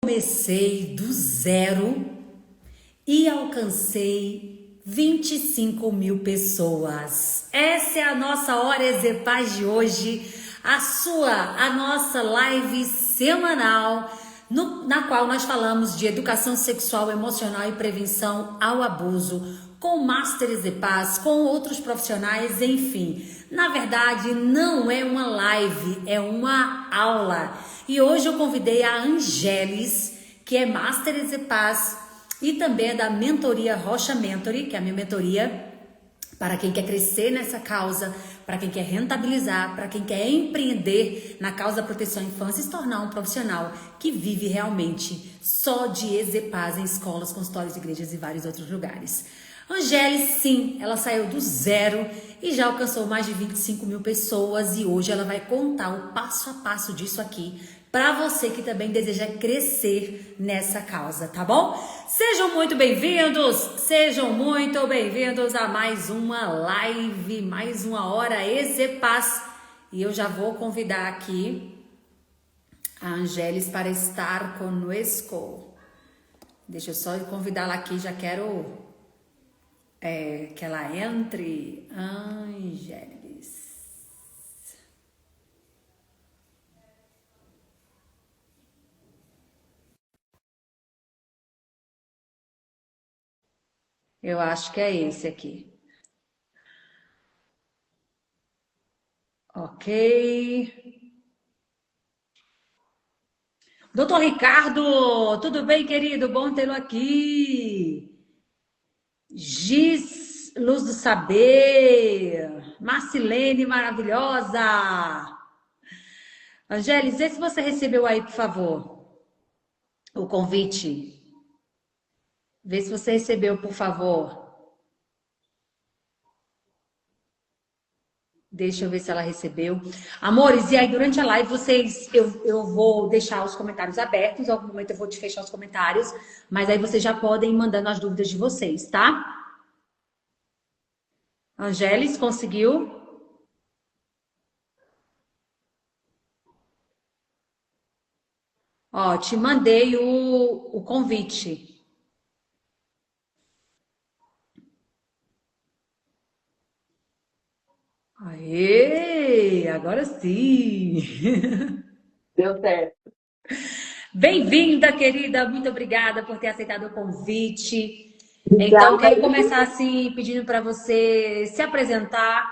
Comecei do zero e alcancei 25 mil pessoas. Essa é a nossa Hora Exepaz de hoje, a nossa live semanal, na qual nós falamos de educação sexual, emocional e prevenção ao abuso, com Master Exepaz, com outros profissionais, enfim. Na verdade, não é uma live, é uma aula. E hoje eu convidei a Angelis, que é Master Exepaz e também é da mentoria Rocha Mentory, que é a minha mentoria para quem quer crescer nessa causa, para quem quer rentabilizar, para quem quer empreender na causa da proteção à infância e se tornar um profissional que vive realmente só de Exepaz em escolas, consultórios, igrejas e vários outros lugares. Angelis, sim, ela saiu do zero e já alcançou mais de 25 mil pessoas e hoje ela vai contar o passo a passo disso aqui para você que também deseja crescer nessa causa, tá bom? Sejam muito bem-vindos a mais uma live, mais uma Hora Exepaz. E eu já vou convidar aqui a Angelis para estar conosco. Deixa eu só convidá-la aqui, já quero que ela entre. Angelis. Eu acho que é esse aqui. Ok. Doutor Ricardo, tudo bem, querido? Bom tê-lo aqui. Giz, Luz do Saber. Marcilene, maravilhosa. Angélis, vê se você recebeu aí, por favor, o convite. Vê se você recebeu, por favor. Deixa eu ver se ela recebeu. Amores, e aí durante a live eu vou deixar os comentários abertos. Em algum momento eu vou te fechar os comentários, mas aí vocês já podem ir mandando as dúvidas de vocês, tá? Angélis, conseguiu? Ó, te mandei o convite. Aê, agora sim. Deu certo. Bem-vinda, querida. Muito obrigada por ter aceitado o convite. Então, Obrigada. quero começar assim, pedindo para você se apresentar,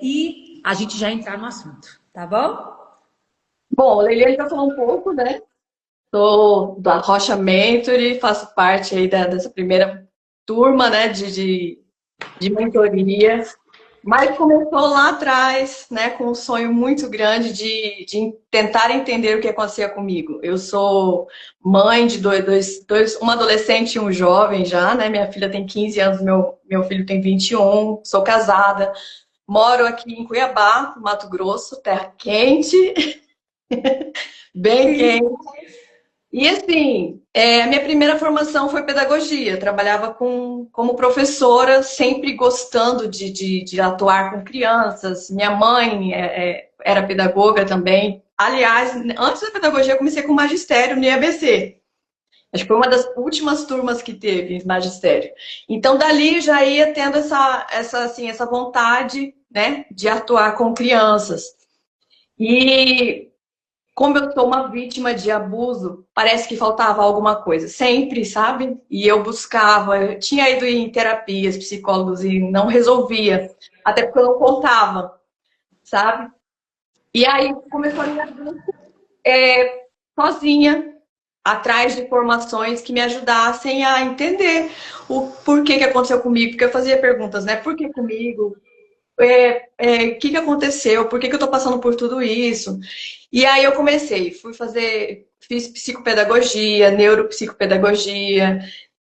e a gente já entrar no assunto, tá bom? Bom, a Leiliane já falou um pouco, né? Sou da Rocha Mentoring, faço parte aí dessa primeira turma, né, de mentoria. Mas começou lá atrás, né, com um sonho muito grande de tentar entender o que acontecia comigo. Eu sou mãe de uma adolescente e um jovem já, né? Minha filha tem 15 anos, meu filho tem 21, sou casada. Moro aqui em Cuiabá, Mato Grosso, terra quente, bem quente. E assim, a minha primeira formação foi pedagogia. Trabalhava como professora, sempre gostando de atuar com crianças. Minha mãe era pedagoga também. Aliás, antes da pedagogia, eu comecei com magistério no IABC. Acho que foi uma das últimas turmas que teve magistério. Então, dali já ia tendo essa vontade, né, de atuar com crianças. E como eu sou uma vítima de abuso, parece que faltava alguma coisa, sempre, sabe? E eu buscava, eu tinha ido em terapias, psicólogos e não resolvia, até porque eu não contava, sabe? E aí começou a minha vida sozinha, atrás de informações que me ajudassem a entender o porquê que aconteceu comigo, porque eu fazia perguntas, né? Por que comigo? O que aconteceu? Por que eu tô passando por tudo isso? E aí eu fiz psicopedagogia, neuropsicopedagogia,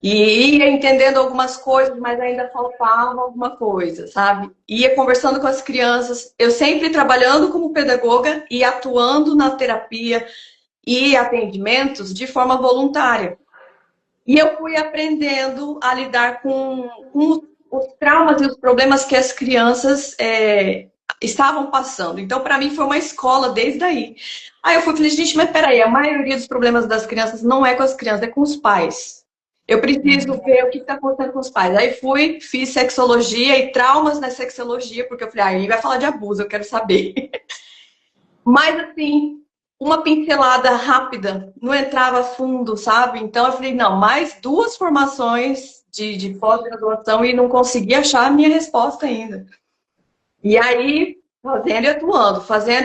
e ia entendendo algumas coisas, mas ainda faltava alguma coisa, sabe? Ia conversando com as crianças, eu sempre trabalhando como pedagoga e atuando na terapia e atendimentos de forma voluntária. E eu fui aprendendo a lidar com os traumas e os problemas que as crianças estavam passando. Então, para mim, foi uma escola desde aí. Aí eu fui e falei, gente, mas peraí, a maioria dos problemas das crianças não é com as crianças, é com os pais. Eu preciso ver o que está acontecendo com os pais. Aí fui, fiz sexologia e traumas na sexologia, porque eu falei, ah, ele vai falar de abuso, eu quero saber. Mas assim, uma pincelada rápida, não entrava fundo, sabe? Então eu falei, não, mais 2 formações de pós-graduação e não consegui achar a minha resposta ainda. E aí, fazendo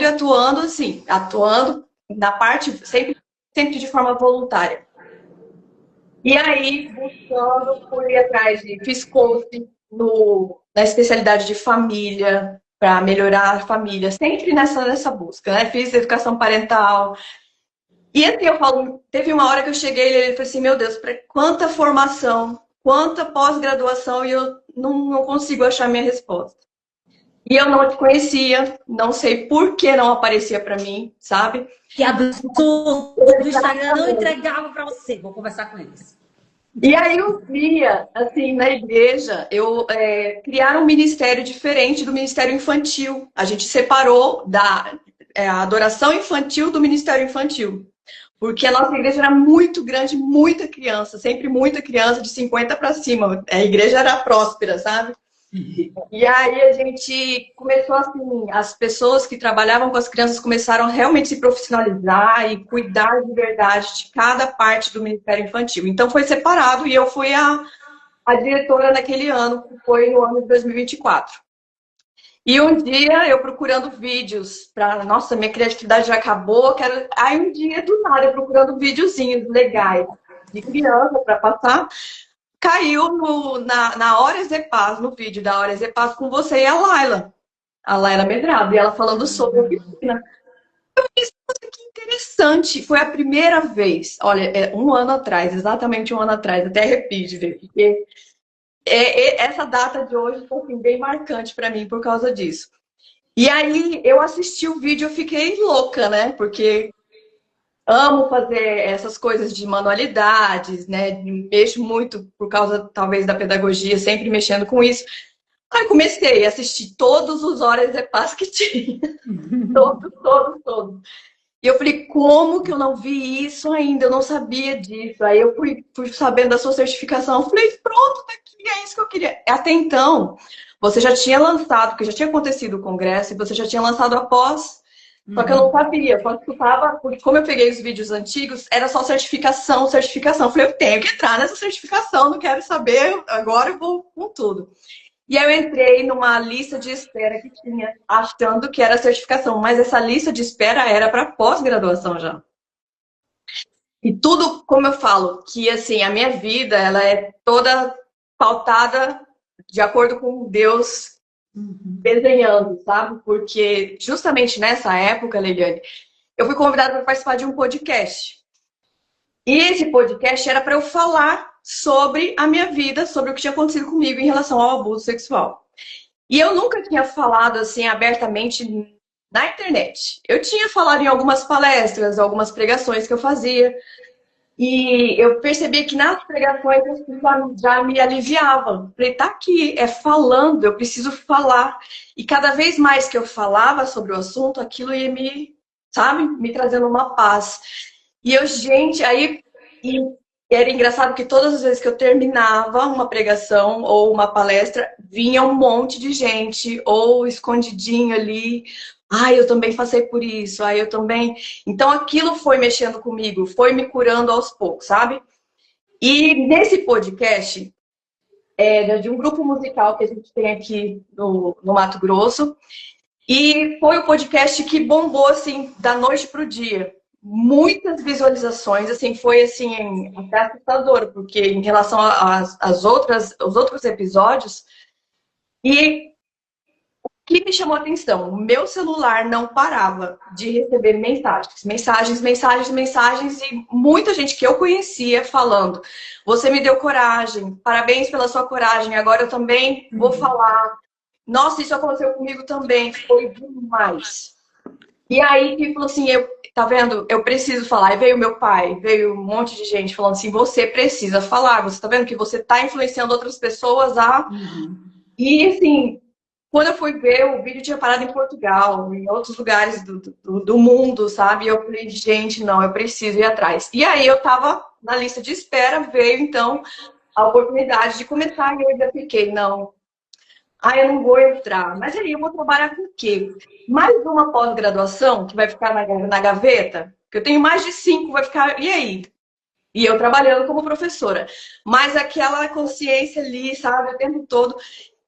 e atuando, assim, atuando na parte, sempre de forma voluntária. E aí, buscando, fui atrás fiz coaching na especialidade de família, para melhorar a família, sempre nessa busca, né? Fiz educação parental. E assim, eu falo, teve uma hora que eu cheguei e ele falou assim, meu Deus, quanta formação, quanta pós-graduação, e eu não consigo achar minha resposta. E eu não te conhecia, não sei por que não aparecia para mim, sabe? Que absurdo! O Instagram não entregava para você. Vou conversar com eles. E aí eu via, assim, na igreja, criaram um ministério diferente do ministério infantil. A gente separou a adoração infantil do ministério infantil. Porque a nossa igreja era muito grande, muita criança, sempre muita criança, de 50 para cima. A igreja era próspera, sabe? E aí a gente começou assim, as pessoas que trabalhavam com as crianças começaram a realmente se profissionalizar e cuidar de verdade de cada parte do Ministério Infantil. Então foi separado e eu fui a diretora naquele ano, que foi no ano de 2024. E um dia eu procurando vídeos para, nossa, minha criatividade já acabou, aí um dia do nada eu procurando videozinhos legais de criança para passar, caiu na Hora Zepaz, no vídeo da Hora Zepaz com você e a Laila Medrado, e ela falando sobre a piscina. Eu pensei, nossa, que interessante. Foi a primeira vez, olha, um ano atrás, exatamente um ano atrás, até arrepio de ver, porque essa data de hoje foi assim, bem marcante para mim por causa disso. E aí eu assisti o vídeo, eu fiquei louca, né? Porque amo fazer essas coisas de manualidades, né? Mexo muito por causa, talvez, da pedagogia, sempre mexendo com isso. Aí comecei a assistir todos os Horas de Paz que tinha. Todos. E eu falei, como que eu não vi isso ainda? Eu não sabia disso. Aí eu fui sabendo da sua certificação. Eu falei, pronto, tá aqui, é isso que eu queria. Até então, você já tinha lançado, porque já tinha acontecido o congresso, e você já tinha lançado a pós. Só que eu não sabia, quando escutava, porque como eu peguei os vídeos antigos, era só certificação. Eu falei, eu tenho que entrar nessa certificação, não quero saber, agora eu vou com tudo. E aí eu entrei numa lista de espera que tinha, achando que era certificação, mas essa lista de espera era para pós-graduação já. E tudo, como eu falo, que assim, a minha vida, ela é toda pautada de acordo com Deus desenhando, sabe? Porque justamente nessa época, Leiliane, eu fui convidada para participar de um podcast. E esse podcast era para eu falar sobre a minha vida, sobre o que tinha acontecido comigo em relação ao abuso sexual. E eu nunca tinha falado assim abertamente na internet. Eu tinha falado em algumas palestras, algumas pregações que eu fazia. E eu percebi que nas pregações já me aliviava. Falei, tá aqui, é falando, eu preciso falar. E cada vez mais que eu falava sobre o assunto, aquilo ia me trazendo uma paz. E eu, gente, e era engraçado que todas as vezes que eu terminava uma pregação ou uma palestra, vinha um monte de gente, ou escondidinho ali. Ai, eu também passei por isso, ai, eu também. Então aquilo foi mexendo comigo, foi me curando aos poucos, sabe? E nesse podcast, de um grupo musical que a gente tem aqui no Mato Grosso, e foi o podcast que bombou, assim, da noite pro dia. Muitas visualizações, assim, foi assim, até assustador, porque em relação aos outros episódios, e o que me chamou a atenção, o meu celular não parava de receber mensagens, e muita gente que eu conhecia falando, você me deu coragem, parabéns pela sua coragem, agora eu também vou falar. Nossa, isso aconteceu comigo também, foi demais. E aí, ele falou assim, tá vendo? Eu preciso falar. Aí veio meu pai, veio um monte de gente falando assim, você precisa falar, você tá vendo que você tá influenciando outras pessoas a... E assim, Quando eu fui ver, o vídeo tinha parado em Portugal, em outros lugares do mundo, sabe? E eu falei, gente, não, eu preciso ir atrás. E aí eu tava na lista de espera, veio então a oportunidade de começar, e eu ainda fiquei, não, eu não vou entrar. Mas aí eu vou trabalhar com o quê? Mais uma pós-graduação que vai ficar na gaveta? Que eu tenho mais de 5, vai ficar, e aí? E eu trabalhando como professora. Mas aquela consciência ali, sabe, o tempo todo.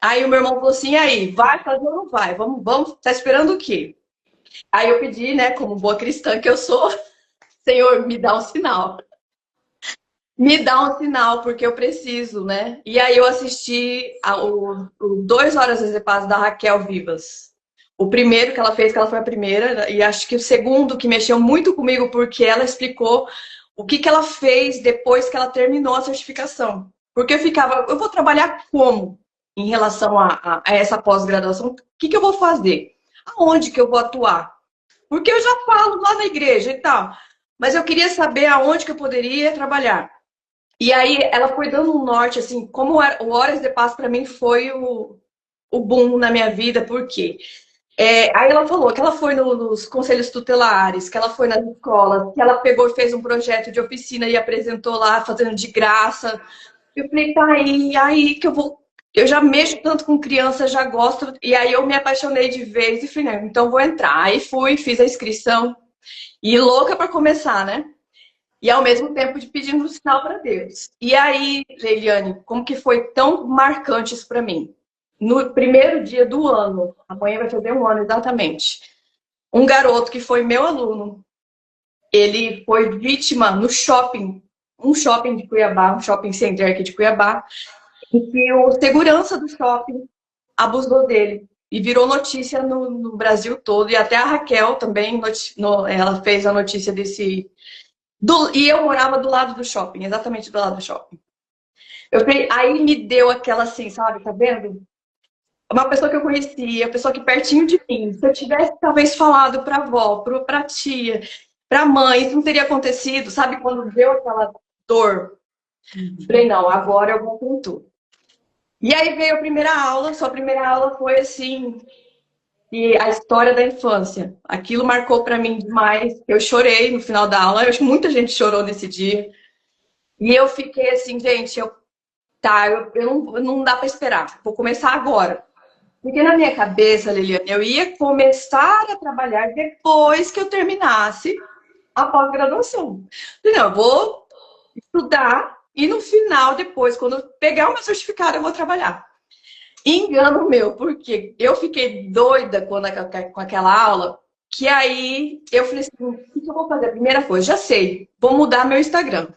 Aí o meu irmão falou assim, e aí, vai fazer ou não vai? Vamos, tá esperando o quê? Aí eu pedi, né, como boa cristã que eu sou, Senhor, me dá um sinal. Me dá um sinal, porque eu preciso, né? E aí eu assisti o 2 horas Ezepazo da Raquel Vivas. O primeiro que ela fez, que ela foi a primeira, e acho que o segundo que mexeu muito comigo, porque ela explicou o que ela fez depois que ela terminou a certificação. Porque eu ficava, eu vou trabalhar como em relação a essa pós-graduação? O que eu vou fazer? Aonde que eu vou atuar? Porque eu já falo lá na igreja e tal, mas eu queria saber aonde que eu poderia trabalhar. E aí ela foi dando um norte, assim, como o Horas de Paz para mim foi o boom na minha vida, por quê? Aí ela falou que ela foi nos conselhos tutelares, que ela foi nas escolas, que ela pegou e fez um projeto de oficina e apresentou lá, fazendo de graça. Eu falei, tá aí que eu vou. Eu já mexo tanto com criança, já gosto. E aí eu me apaixonei de vez e falei, não, então vou entrar. Aí fui, fiz a inscrição e louca para começar, né? E ao mesmo tempo de pedindo um sinal para Deus. E aí, Leiliane, como que foi tão marcante isso para mim? No primeiro dia do ano, amanhã vai fazer um ano exatamente, um garoto que foi meu aluno, ele foi vítima no shopping, um shopping de Cuiabá, um shopping center aqui de Cuiabá, em que o segurança do shopping abusou dele. E virou notícia no Brasil todo, e até a Raquel também, ela fez a notícia desse e eu morava do lado do shopping, exatamente do lado do shopping. Aí me deu aquela assim, sabe, tá vendo? Uma pessoa que eu conhecia, pessoa que pertinho de mim. Se eu tivesse talvez falado pra avó, pra tia, pra mãe, isso não teria acontecido, sabe? Quando deu aquela dor. Falei, não, agora eu vou com tudo. E aí veio a primeira aula, sua primeira aula foi assim, e a história da infância. Aquilo marcou para mim demais. Eu chorei no final da aula. Eu acho que muita gente chorou nesse dia. E eu fiquei assim, gente, não dá para esperar. Vou começar agora. Porque na minha cabeça, Liliane, eu ia começar a trabalhar depois que eu terminasse a pós-graduação. Não, eu vou estudar e no final, depois, quando eu pegar o meu certificado, eu vou trabalhar. Engano meu, porque eu fiquei doida com aquela aula, que aí eu falei assim, o que eu vou fazer? A primeira coisa, já sei, vou mudar meu Instagram.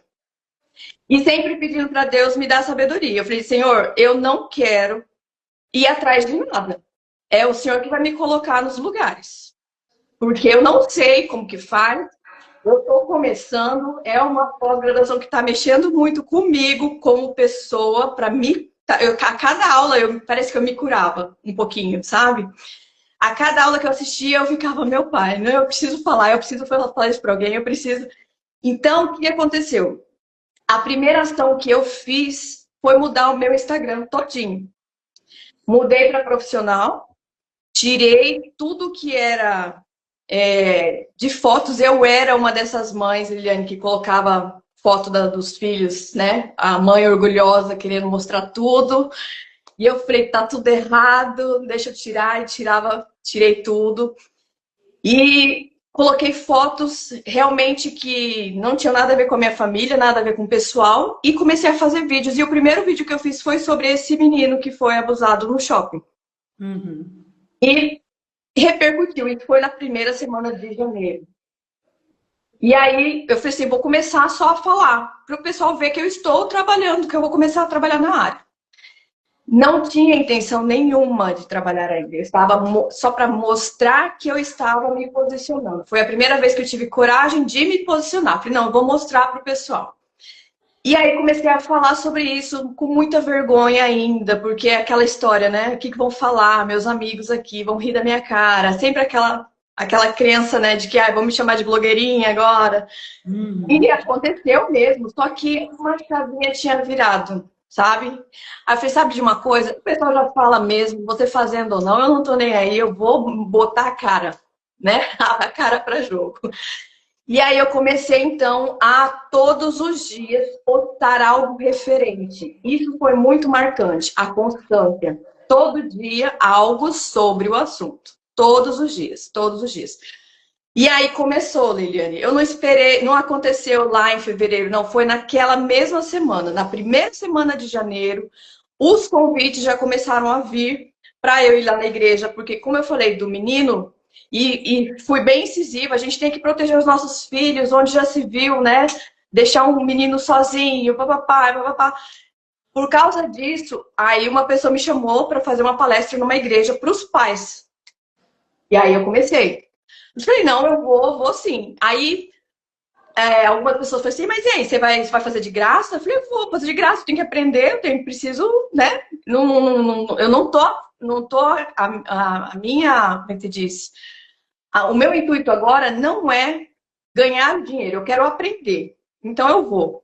E sempre pedindo para Deus me dar sabedoria. Eu falei, Senhor, eu não quero ir atrás de nada. É o Senhor que vai me colocar nos lugares. Porque eu não sei como que faz. Eu estou começando, é uma pós-graduação que está mexendo muito comigo como pessoa, para mim. A cada aula parece que eu me curava um pouquinho, sabe? A cada aula que eu assistia, eu ficava, meu pai, né? Eu preciso falar isso para alguém, eu preciso. Então, o que aconteceu? A primeira ação que eu fiz foi mudar o meu Instagram todinho. Mudei para profissional, tirei tudo que era de fotos. Eu era uma dessas mães, Liliane, que colocava foto dos filhos, né? A mãe orgulhosa, querendo mostrar tudo. E eu falei, tá tudo errado, deixa eu tirar. E tirei tudo. E coloquei fotos realmente que não tinham nada a ver com a minha família, nada a ver com o pessoal. E comecei a fazer vídeos. E o primeiro vídeo que eu fiz foi sobre esse menino que foi abusado no shopping. Uhum. E repercutiu. Isso foi na primeira semana de janeiro. E aí eu falei assim, vou começar só a falar, para o pessoal ver que eu estou trabalhando, que eu vou começar a trabalhar na área. Não tinha intenção nenhuma de trabalhar ainda. Eu estava só para mostrar que eu estava me posicionando. Foi a primeira vez que eu tive coragem de me posicionar. Falei, não, eu vou mostrar para o pessoal. E aí comecei a falar sobre isso com muita vergonha ainda, porque é aquela história, né? O que vão falar? Meus amigos aqui vão rir da minha cara. Sempre aquela crença, né, de que vão me chamar de blogueirinha agora. E aconteceu mesmo, só que uma chavinha tinha virado. sabe? Aí eu falei, sabe de uma coisa? O pessoal já fala mesmo, você fazendo ou não, eu não tô nem aí, eu vou botar a cara, né? A cara para jogo. E aí eu comecei, então, a todos os dias postar algo referente. Isso foi muito marcante, a constância. Todo dia, algo sobre o assunto. Todos os dias, todos os dias. E aí começou, Liliane. Eu não esperei, não aconteceu lá em fevereiro, não. Foi naquela mesma semana, na primeira semana de janeiro, os convites já começaram a vir para eu ir lá na igreja, porque, como eu falei do menino, e fui bem incisiva, a gente tem que proteger os nossos filhos, onde já se viu, né? Deixar um menino sozinho, papapá, papapá. Por causa disso, aí uma pessoa me chamou para fazer uma palestra numa igreja para os pais. E aí eu comecei. Eu falei, não, eu vou sim. Aí algumas pessoas falaram assim, mas e aí, você vai fazer de graça? Eu falei, eu vou fazer de graça, eu tenho que aprender, preciso, né? Eu não tô, a minha, como é que se diz? O meu intuito agora não é ganhar dinheiro, eu quero aprender. Então eu vou.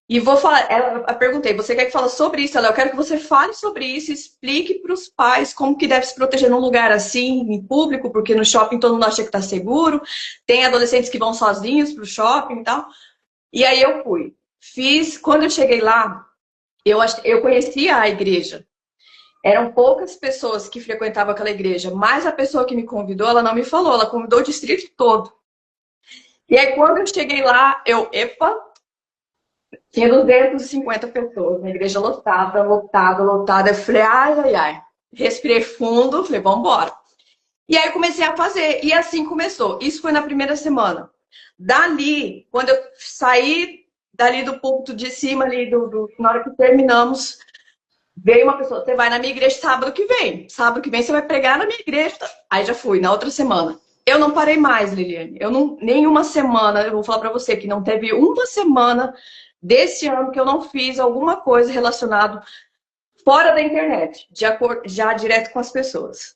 E vou falar, eu perguntei, você quer que fale sobre isso? Eu quero que você fale sobre isso, explique para os pais como que deve se proteger num lugar assim, em público, porque no shopping todo mundo acha que está seguro, tem adolescentes que vão sozinhos para o shopping e tal. E aí eu fui. Quando eu cheguei lá, eu conhecia a igreja. Eram poucas pessoas que frequentavam aquela igreja, mas a pessoa que me convidou, ela não me falou, ela convidou o distrito todo. E aí quando eu cheguei lá, epa, tinha 250 pessoas na igreja lotada, lotada, lotada. Eu falei, ai, ai, ai. Respirei fundo, falei, vamos embora. E aí eu comecei a fazer. E assim começou. Isso foi na primeira semana. Dali, quando eu saí dali do púlpito de cima, ali, na hora que terminamos, veio uma pessoa, você vai na minha igreja sábado que vem. Sábado que vem você vai pregar na minha igreja. Aí já fui, na outra semana. Eu não parei mais, Liliane. Eu não, nenhuma semana, eu vou falar para você que não teve uma semana desse ano que eu não fiz alguma coisa relacionada fora da internet, já direto com as pessoas.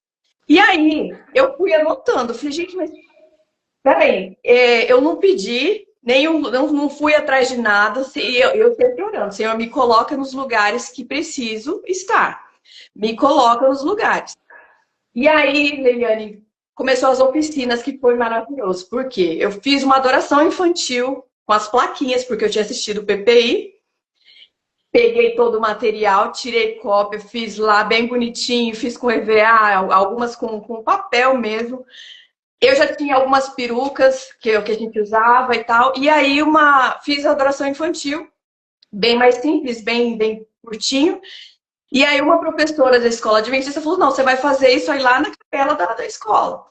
E aí, eu fui anotando, falei, gente, mas peraí, eu não pedi, não fui atrás de nada, eu sempre orando, Senhor, me coloca nos lugares que preciso estar, me coloca nos lugares. E aí, Liliane, começou as oficinas, que foi maravilhoso, porque eu fiz uma adoração infantil com as plaquinhas, porque eu tinha assistido o PPI, peguei todo o material, tirei cópia, fiz lá bem bonitinho, fiz com EVA, algumas com papel mesmo. Eu já tinha algumas perucas que a gente usava e tal. E aí fiz a adoração infantil, bem mais simples, bem curtinho. E aí uma professora da escola adventista falou, não, você vai fazer isso aí lá na capela da escola.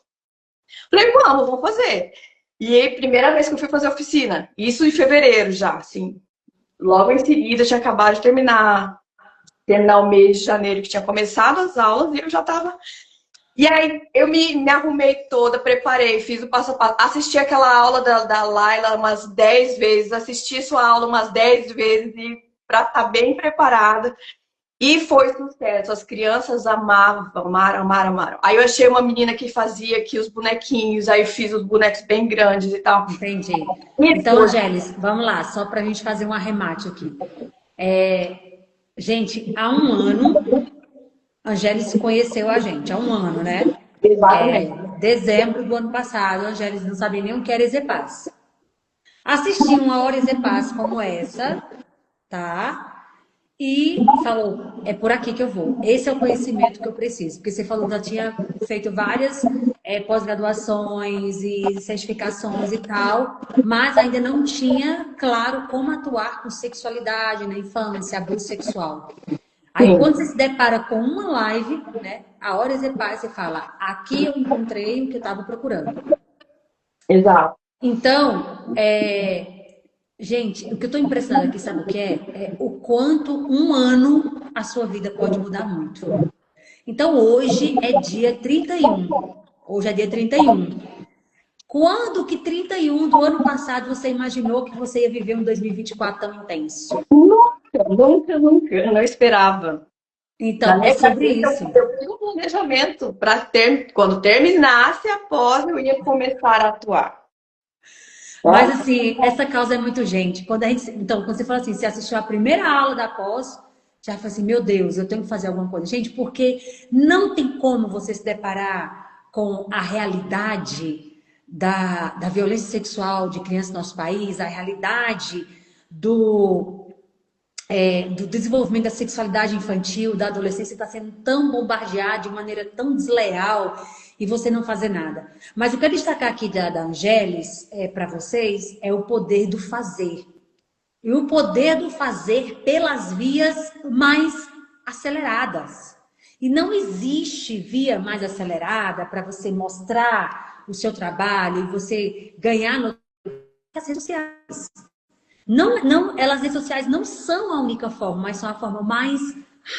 Falei, vamos fazer. E aí, primeira vez que eu fui fazer oficina, isso em fevereiro já, assim. Logo em seguida, tinha acabado de terminar o mês de janeiro, que tinha começado as aulas, e eu já estava. E aí, eu me arrumei toda, preparei, fiz o passo a passo. Assisti aquela aula da Laila umas 10 vezes, assisti sua aula umas 10 vezes, para estar bem preparada. E foi sucesso. As crianças amavam, amaram. Aí eu achei uma menina que fazia aqui os bonequinhos, aí eu fiz os bonecos bem grandes e tal. Entendi. Então, Angélis, vamos lá, só para a gente fazer um arremate aqui. Gente, há um ano, a Angélis conheceu a gente, há um ano, né? Exatamente. Dezembro do ano passado, a Angélis não sabia nem o que era Ezepaz. Assistiu uma hora Ezepaz como essa, tá? E falou, é por aqui que eu vou. Esse é o conhecimento que eu preciso. Porque você falou que já tinha feito várias pós-graduações e certificações e tal, mas ainda não tinha, claro, como atuar com sexualidade na infância, abuso sexual. Aí quando você se depara com uma live, né, a Horas e Paz, você fala, aqui eu encontrei o que eu estava procurando. Exato. Então, gente, o que eu estou impressionada aqui, sabe o que é? É o quanto um ano a sua vida pode mudar muito. Então, hoje é dia 31. Hoje é dia 31. Quando que 31 do ano passado você imaginou que você ia viver um 2024 tão intenso? Nunca. Eu não esperava. Então, é sobre isso. Eu fiz um planejamento para quando terminasse a pós, eu ia começar a atuar. Mas assim, essa causa é muito gente. Então, quando você fala assim, você assistiu a primeira aula da pós, já fala assim, meu Deus, eu tenho que fazer alguma coisa. Gente, porque não tem como você se deparar com a realidade da violência sexual de crianças no nosso país, a realidade do desenvolvimento da sexualidade infantil, da adolescência, está sendo tão bombardeado de maneira tão desleal e você não fazer nada. Mas eu quero destacar aqui da Angélis para vocês é o poder do fazer. E o poder do fazer pelas vias mais aceleradas. E não existe via mais acelerada para você mostrar o seu trabalho e você ganhar no as redes sociais. As redes sociais não são a única forma, mas são a forma mais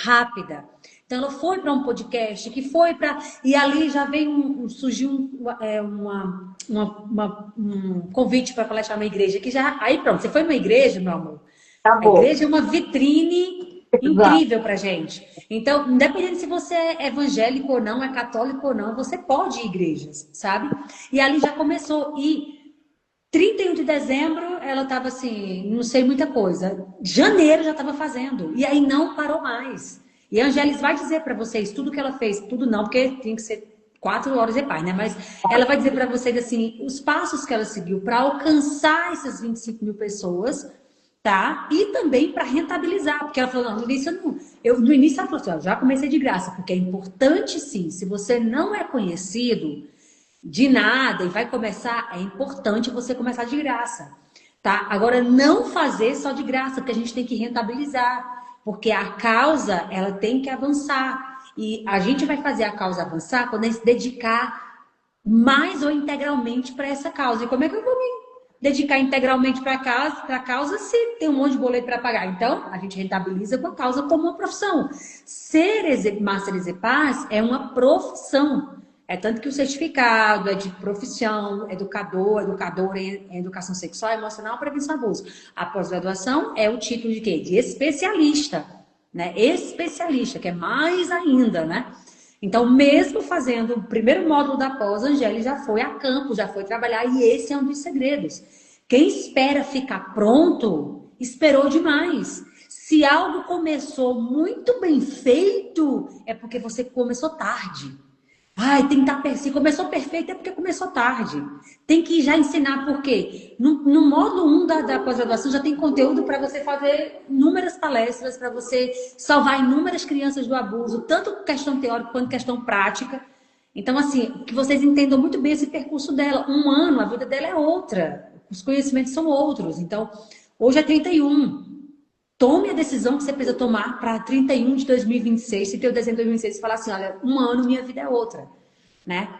rápida. Então, ela foi para um podcast, que foi para... E ali já veio surgiu um convite para palestrar numa igreja, que já... Aí pronto, você foi numa igreja, meu amor? A igreja é uma vitrine incrível para gente. Então, independente se você é evangélico ou não, é católico ou não, você pode ir à igrejas, sabe? E ali já começou. E 31 de dezembro, ela estava assim, não sei muita coisa. Janeiro já estava fazendo. E aí não parou mais. E a Angélis vai dizer para vocês tudo que ela fez. Tudo não, porque tem que ser 4 horas de paz, né? Mas ela vai dizer para vocês, assim, os passos que ela seguiu para alcançar essas 25 mil pessoas, tá? E também para rentabilizar. Porque ela falou, não, no início no início ela falou assim, ó, já comecei de graça. Porque é importante, sim. Se você não é conhecido de nada e vai começar, é importante você começar de graça, tá? Agora, não fazer só de graça, porque a gente tem que rentabilizar. Porque a causa, ela tem que avançar. E a gente vai fazer a causa avançar quando a gente se dedicar mais ou integralmente para essa causa. E como é que eu vou me dedicar integralmente para a causa se tem um monte de boleto para pagar? Então, a gente rentabiliza com a causa como uma profissão. Ser Master Exepaz é uma profissão. É tanto que o certificado é de profissão, educadora em educação sexual, emocional, prevenção e abuso. A pós-graduação é o título de quê? De especialista, né? Especialista, que é mais ainda, né? Então, mesmo fazendo o primeiro módulo da pós, a Angélica já foi a campo, já foi trabalhar, e esse é um dos segredos. Quem espera ficar pronto, esperou demais. Se algo começou muito bem feito, é porque você começou tarde. Ai, tem que estar perfeito. Se começou perfeito é porque começou tarde. Tem que já ensinar por quê. No módulo 1 da pós-graduação já tem conteúdo para você fazer inúmeras palestras, para você salvar inúmeras crianças do abuso, tanto questão teórica quanto questão prática. Então, assim, que vocês entendam muito bem esse percurso dela. 1 ano, a vida dela é outra. Os conhecimentos são outros. Então, hoje é 31. Tome a decisão que você precisa tomar para 31 de 2026, se teu desenho de 2026 falar assim, olha, 1 ano, minha vida é outra, né?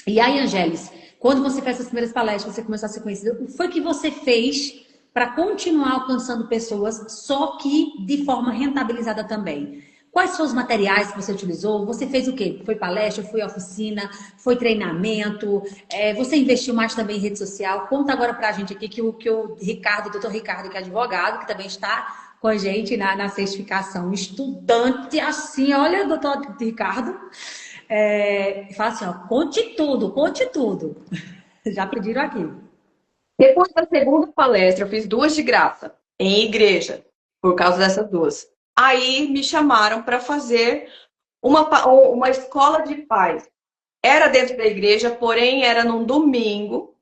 E aí, Angélis, quando você fez as primeiras palestras, você começou a ser conhecida, o que foi que você fez para continuar alcançando pessoas, só que de forma rentabilizada também? Quais foram os materiais que você utilizou? Você fez o quê? Foi palestra, foi oficina, foi treinamento? Você investiu mais também em rede social? Conta agora pra gente aqui que o Ricardo, o doutor Ricardo, que é advogado, que também está com a gente na certificação, estudante assim, olha, doutor Ricardo, fala assim, ó, conte tudo, conte tudo. Já pediram aqui. Depois da segunda palestra, eu fiz 2 de graça, em igreja, por causa dessas 2. Aí me chamaram para fazer uma escola de pais. Era dentro da igreja, porém era num domingo.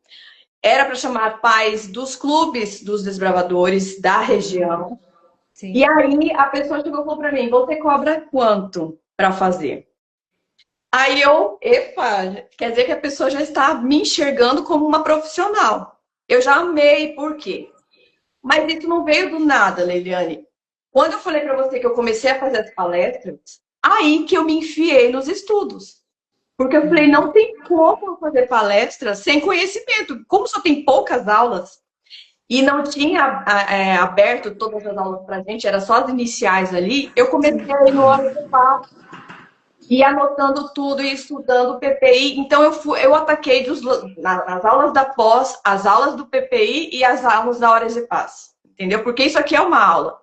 Era para chamar pais dos clubes dos desbravadores da região. Sim. E aí a pessoa chegou e falou para mim, você cobra quanto para fazer? Aí quer dizer que a pessoa já está me enxergando como uma profissional. Eu já amei, por quê? Mas isso não veio do nada, Leiliane. Quando eu falei para você que eu comecei a fazer as palestras, aí que eu me enfiei nos estudos. Porque eu falei, não tem como eu fazer palestra sem conhecimento. Como só tem poucas aulas e não tinha aberto todas as aulas para a gente, era só as iniciais ali, eu comecei a ir no hora do papo e anotando tudo e estudando o PPI. Então eu ataquei nas aulas da pós, as aulas do PPI e as aulas da Horas de Paz. Entendeu? Porque isso aqui é uma aula.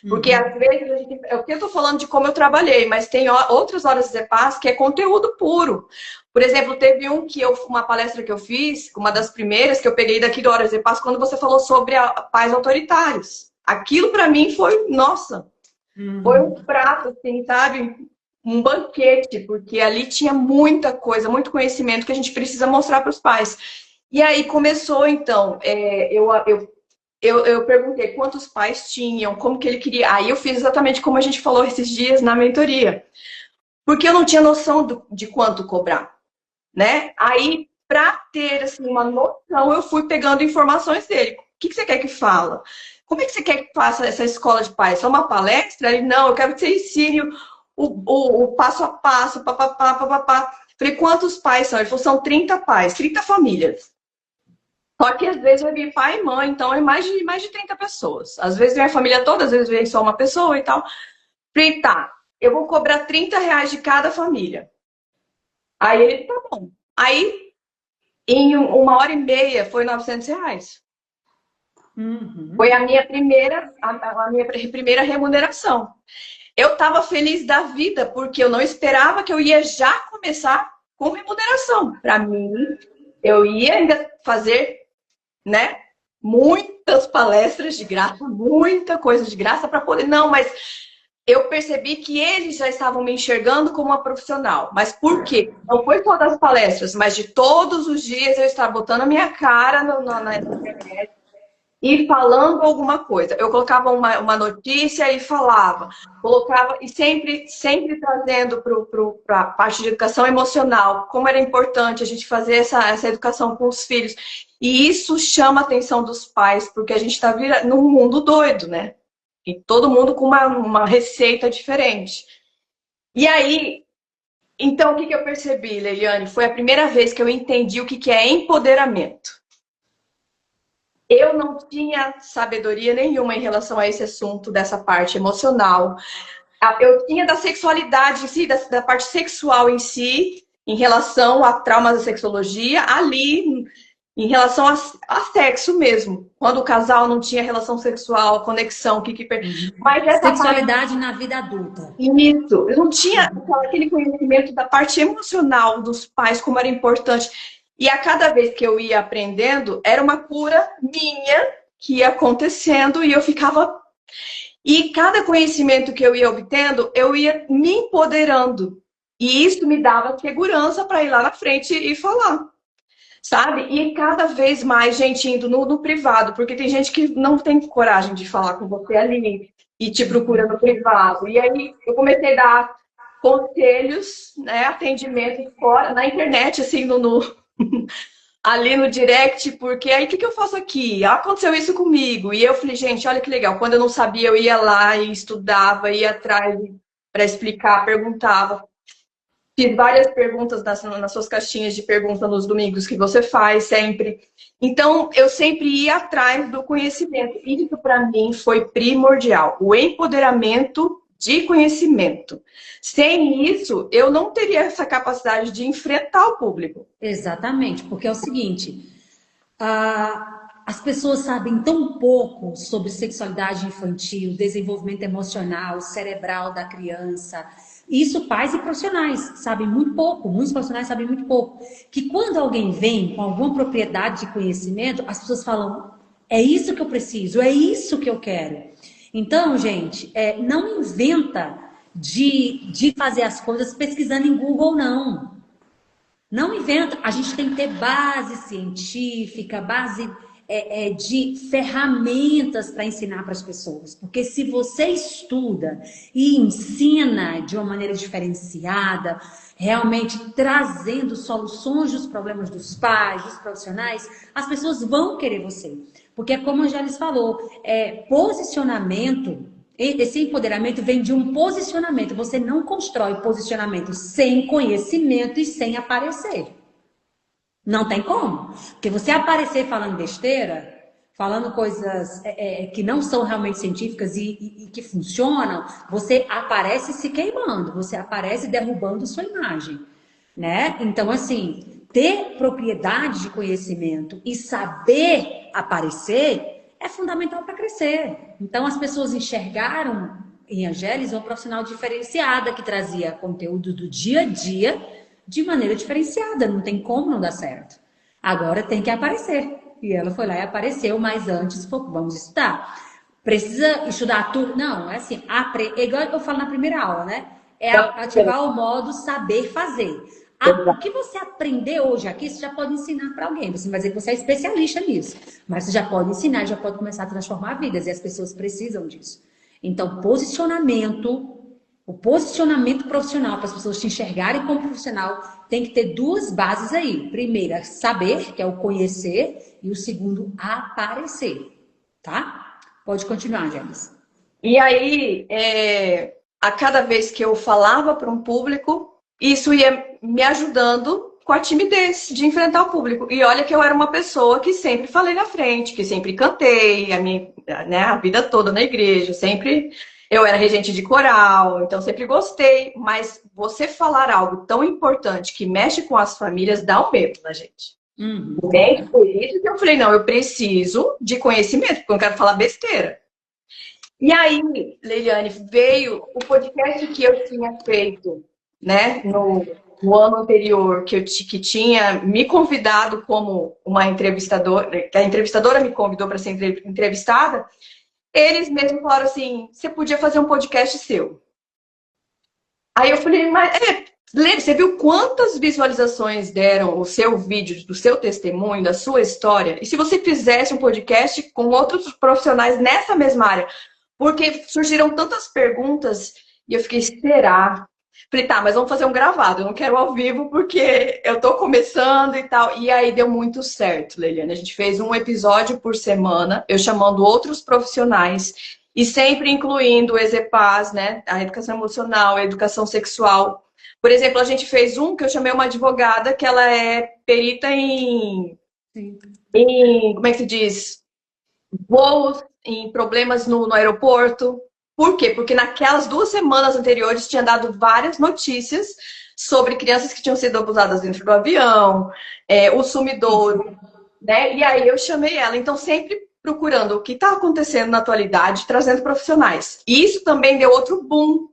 Porque às vezes eu estou falando de como eu trabalhei, mas tem outras horas de paz que é conteúdo puro. Por exemplo, teve uma palestra que eu fiz, uma das primeiras que eu peguei daqui do Horas de Paz, quando você falou sobre pais autoritários. Aquilo para mim foi, nossa, Foi um Uhum. prato, assim, sabe? Um banquete, porque ali tinha muita coisa, muito conhecimento que a gente precisa mostrar para os pais. E aí começou, então, eu perguntei quantos pais tinham, como que ele queria. Aí eu fiz exatamente como a gente falou esses dias na mentoria, porque eu não tinha noção de quanto cobrar, né? Aí, para ter assim, uma noção, eu fui pegando informações dele. O que você quer que fala? Como é que você quer que faça essa escola de pais? Só uma palestra? Ele, não, eu quero que você ensine o passo a passo, papapá, papapá. Falei, quantos pais são? Ele falou, são 30 pais, 30 famílias. Só que às vezes vai vir pai e mãe, então é mais de 30 pessoas. Às vezes vem a família toda, às vezes vem só uma pessoa e tal. Falei, tá, eu vou cobrar R$ 30 de cada família. Aí ele, tá bom. Aí em 1 hora e meia foi R$ 900. Foi Uhum. a minha primeira remuneração. Eu estava feliz da vida, porque eu não esperava que eu ia já começar com remuneração. Para mim, eu ia ainda fazer, né, muitas palestras de graça, muita coisa de graça para poder. Não, mas eu percebi que eles já estavam me enxergando como uma profissional. Mas por quê? Não foi só das palestras, mas de todos os dias eu estava botando a minha cara na internet e falando alguma coisa. Eu colocava uma notícia e falava, colocava e sempre trazendo para a parte de educação emocional, como era importante a gente fazer essa educação com os filhos. E isso chama a atenção dos pais, porque a gente está num mundo doido, né? E todo mundo com uma receita diferente. E aí, então, o que eu percebi, Leiliane? Foi a primeira vez que eu entendi o que é empoderamento. Eu não tinha sabedoria nenhuma em relação a esse assunto, dessa parte emocional. Eu tinha da sexualidade em si, da parte sexual em si, em relação a traumas da sexologia, ali, em relação a sexo mesmo. Quando o casal não tinha relação sexual, conexão, Uhum. Mas essa parte. Sexualidade na vida adulta. Isso, eu não tinha aquele conhecimento da parte emocional dos pais, como era importante. E a cada vez que eu ia aprendendo, era uma cura minha que ia acontecendo e eu ficava. E cada conhecimento que eu ia obtendo, eu ia me empoderando. E isso me dava segurança para ir lá na frente e falar, sabe? E cada vez mais gente indo no privado, porque tem gente que não tem coragem de falar com você ali e te procura no privado. E aí eu comecei a dar conselhos, né, atendimento fora, na internet, assim, ali no direct, porque aí o que eu faço aqui? Aconteceu isso comigo. E eu falei, gente, olha que legal. Quando eu não sabia, eu ia lá e estudava, ia atrás para explicar, perguntava. Fiz várias perguntas nas suas caixinhas de pergunta nos domingos que você faz sempre. Então, eu sempre ia atrás do conhecimento. E isso, para mim, foi primordial. O empoderamento de conhecimento. Sem isso, eu não teria essa capacidade de enfrentar o público. Exatamente, porque é o seguinte, as pessoas sabem tão pouco sobre sexualidade infantil, desenvolvimento emocional, cerebral da criança. Isso pais e profissionais sabem muito pouco, muitos profissionais sabem muito pouco. Que quando alguém vem com alguma propriedade de conhecimento, as pessoas falam, é isso que eu preciso, é isso que eu quero. Então, gente, não inventa de fazer as coisas pesquisando em Google, não. Não inventa. A gente tem que ter base científica, base de ferramentas para ensinar para as pessoas. Porque se você estuda e ensina de uma maneira diferenciada, realmente trazendo soluções dos problemas dos pais, dos profissionais, as pessoas vão querer você. Porque, como a Jalis falou, posicionamento. Esse empoderamento vem de um posicionamento. Você não constrói posicionamento sem conhecimento e sem aparecer. Não tem como. Porque você aparecer falando besteira, falando coisas que não são realmente científicas e que funcionam, você aparece se queimando, você aparece derrubando sua imagem. Né? Então, assim, ter propriedade de conhecimento e saber aparecer é fundamental para crescer. Então, as pessoas enxergaram em Angélis uma profissional diferenciada que trazia conteúdo do dia a dia de maneira diferenciada. Não tem como não dar certo. Agora tem que aparecer. E ela foi lá e apareceu, mas antes, vamos estudar. Precisa estudar tudo? Não, é assim, igual eu falo na primeira aula, né? É Então, ativar o modo saber fazer. O que você aprendeu hoje aqui, você já pode ensinar para alguém. Você vai dizer que você é especialista nisso. Mas você já pode ensinar, já pode começar a transformar vidas. E as pessoas precisam disso. Então, o posicionamento profissional, para as pessoas te enxergarem como profissional, tem que ter duas bases aí. Primeira, saber, que é o conhecer. E o segundo, aparecer. Tá? Pode continuar, James. e aí, a cada vez que eu falava para um público, isso ia me ajudando com a timidez de enfrentar o público. E olha que eu era uma pessoa que sempre falei na frente, que sempre cantei, né, a vida toda na igreja, sempre eu era regente de coral, então sempre gostei. Mas você falar algo tão importante que mexe com as famílias dá um medo na gente. Bem, por isso que eu falei, não, eu preciso de conhecimento, porque eu não quero falar besteira. E aí, Leiliane, veio o podcast que eu tinha feito, né, no ano anterior, que tinha me convidado como uma entrevistadora, que a entrevistadora me convidou para ser entrevistada. Eles mesmos falaram assim: você podia fazer um podcast seu. Aí eu falei, mas você viu quantas visualizações deram o seu vídeo, do seu testemunho, da sua história? E se você fizesse um podcast com outros profissionais nessa mesma área? Porque surgiram tantas perguntas e eu fiquei, será? Falei, tá, mas vamos fazer um gravado, eu não quero ao vivo porque eu tô começando e tal. E aí deu muito certo, Leiliane. A gente fez um episódio por semana, eu chamando outros profissionais e sempre incluindo o EZPAS, né? A educação emocional, a educação sexual. Por exemplo, a gente fez um que eu chamei uma advogada que ela é perita em como é que se diz? Voos, em problemas no aeroporto. Por quê? Porque naquelas 2 semanas anteriores tinha dado várias notícias sobre crianças que tinham sido abusadas dentro do avião, o sumidouro, né? E aí eu chamei ela. Então, sempre procurando o que está acontecendo na atualidade, trazendo profissionais. E isso também deu outro boom.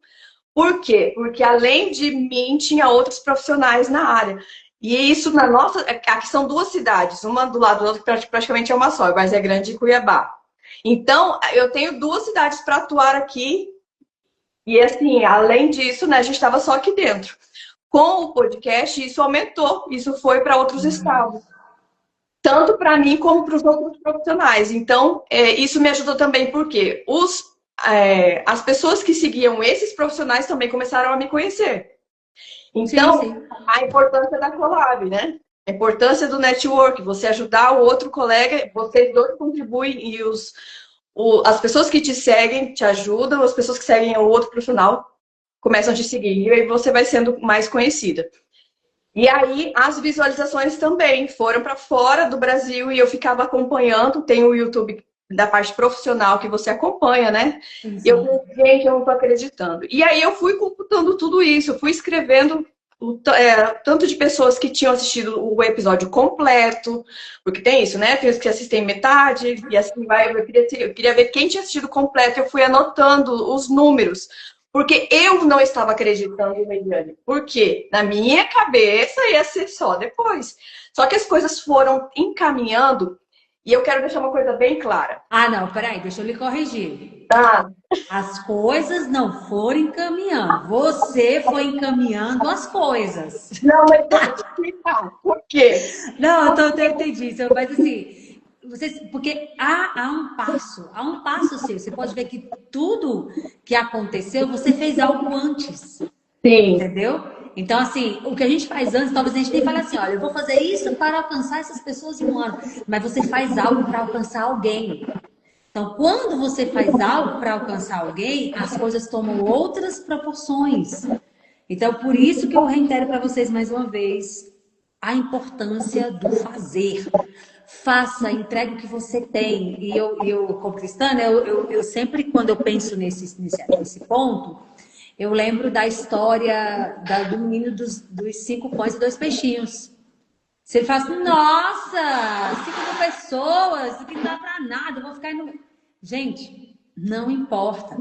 Por quê? Porque além de mim, tinha outros profissionais na área. E isso na nossa. Aqui são 2 cidades, uma do lado do outro, praticamente é uma só, mas é Grande e Cuiabá. Então, eu tenho 2 cidades para atuar aqui. E assim, além disso, né, a gente estava só aqui dentro. Com o podcast, isso aumentou, isso foi para outros estados. Tanto para mim como para os outros profissionais. Então, isso me ajudou também, porque as pessoas que seguiam esses profissionais também começaram a me conhecer. Então, Sim, sim. a importância da collab, né? A importância do network, você ajudar o outro colega, vocês dois contribuem e as pessoas que te seguem te ajudam, as pessoas que seguem o outro profissional começam a te seguir e aí você vai sendo mais conhecida. E aí as visualizações também foram para fora do Brasil e eu ficava acompanhando. Tem o YouTube da parte profissional que você acompanha, né? Sim, E eu sim. falei, gente, eu não tô acreditando. E aí eu fui computando tudo isso, eu fui escrevendo tanto de pessoas que tinham assistido o episódio completo, porque tem isso, né? Tem os que assistem metade, e assim vai. Eu queria ver quem tinha assistido completo, eu fui anotando os números. Porque eu não estava acreditando em Eliane. Porque na minha cabeça ia ser só depois. Só que as coisas foram encaminhando. E eu quero deixar uma coisa bem clara. Ah, não, peraí, deixa eu lhe corrigir. Ah, As coisas não foram encaminhando. Você foi encaminhando as coisas. não, mas deixa eu explicar. Por quê? Não, eu entendi. Mas assim, porque há um passo seu. Você pode ver que tudo que aconteceu, você fez algo antes. Sim. Entendeu? Então, assim, o que a gente faz antes, talvez a gente nem fale assim, olha, eu vou fazer isso para alcançar essas pessoas em um ano. Mas você faz algo para alcançar alguém. Então, quando você faz algo para alcançar alguém, as coisas tomam outras proporções. Então, por isso que eu reitero para vocês mais uma vez a importância do fazer. Faça, entregue o que você tem. E eu como cristã, né, eu sempre, quando eu penso nesse ponto, eu lembro da história do menino dos 5 pães e 2 peixinhos. Se ele fala assim, nossa, 5.000 pessoas, isso aqui não dá pra nada, eu vou ficar no... Gente, não importa.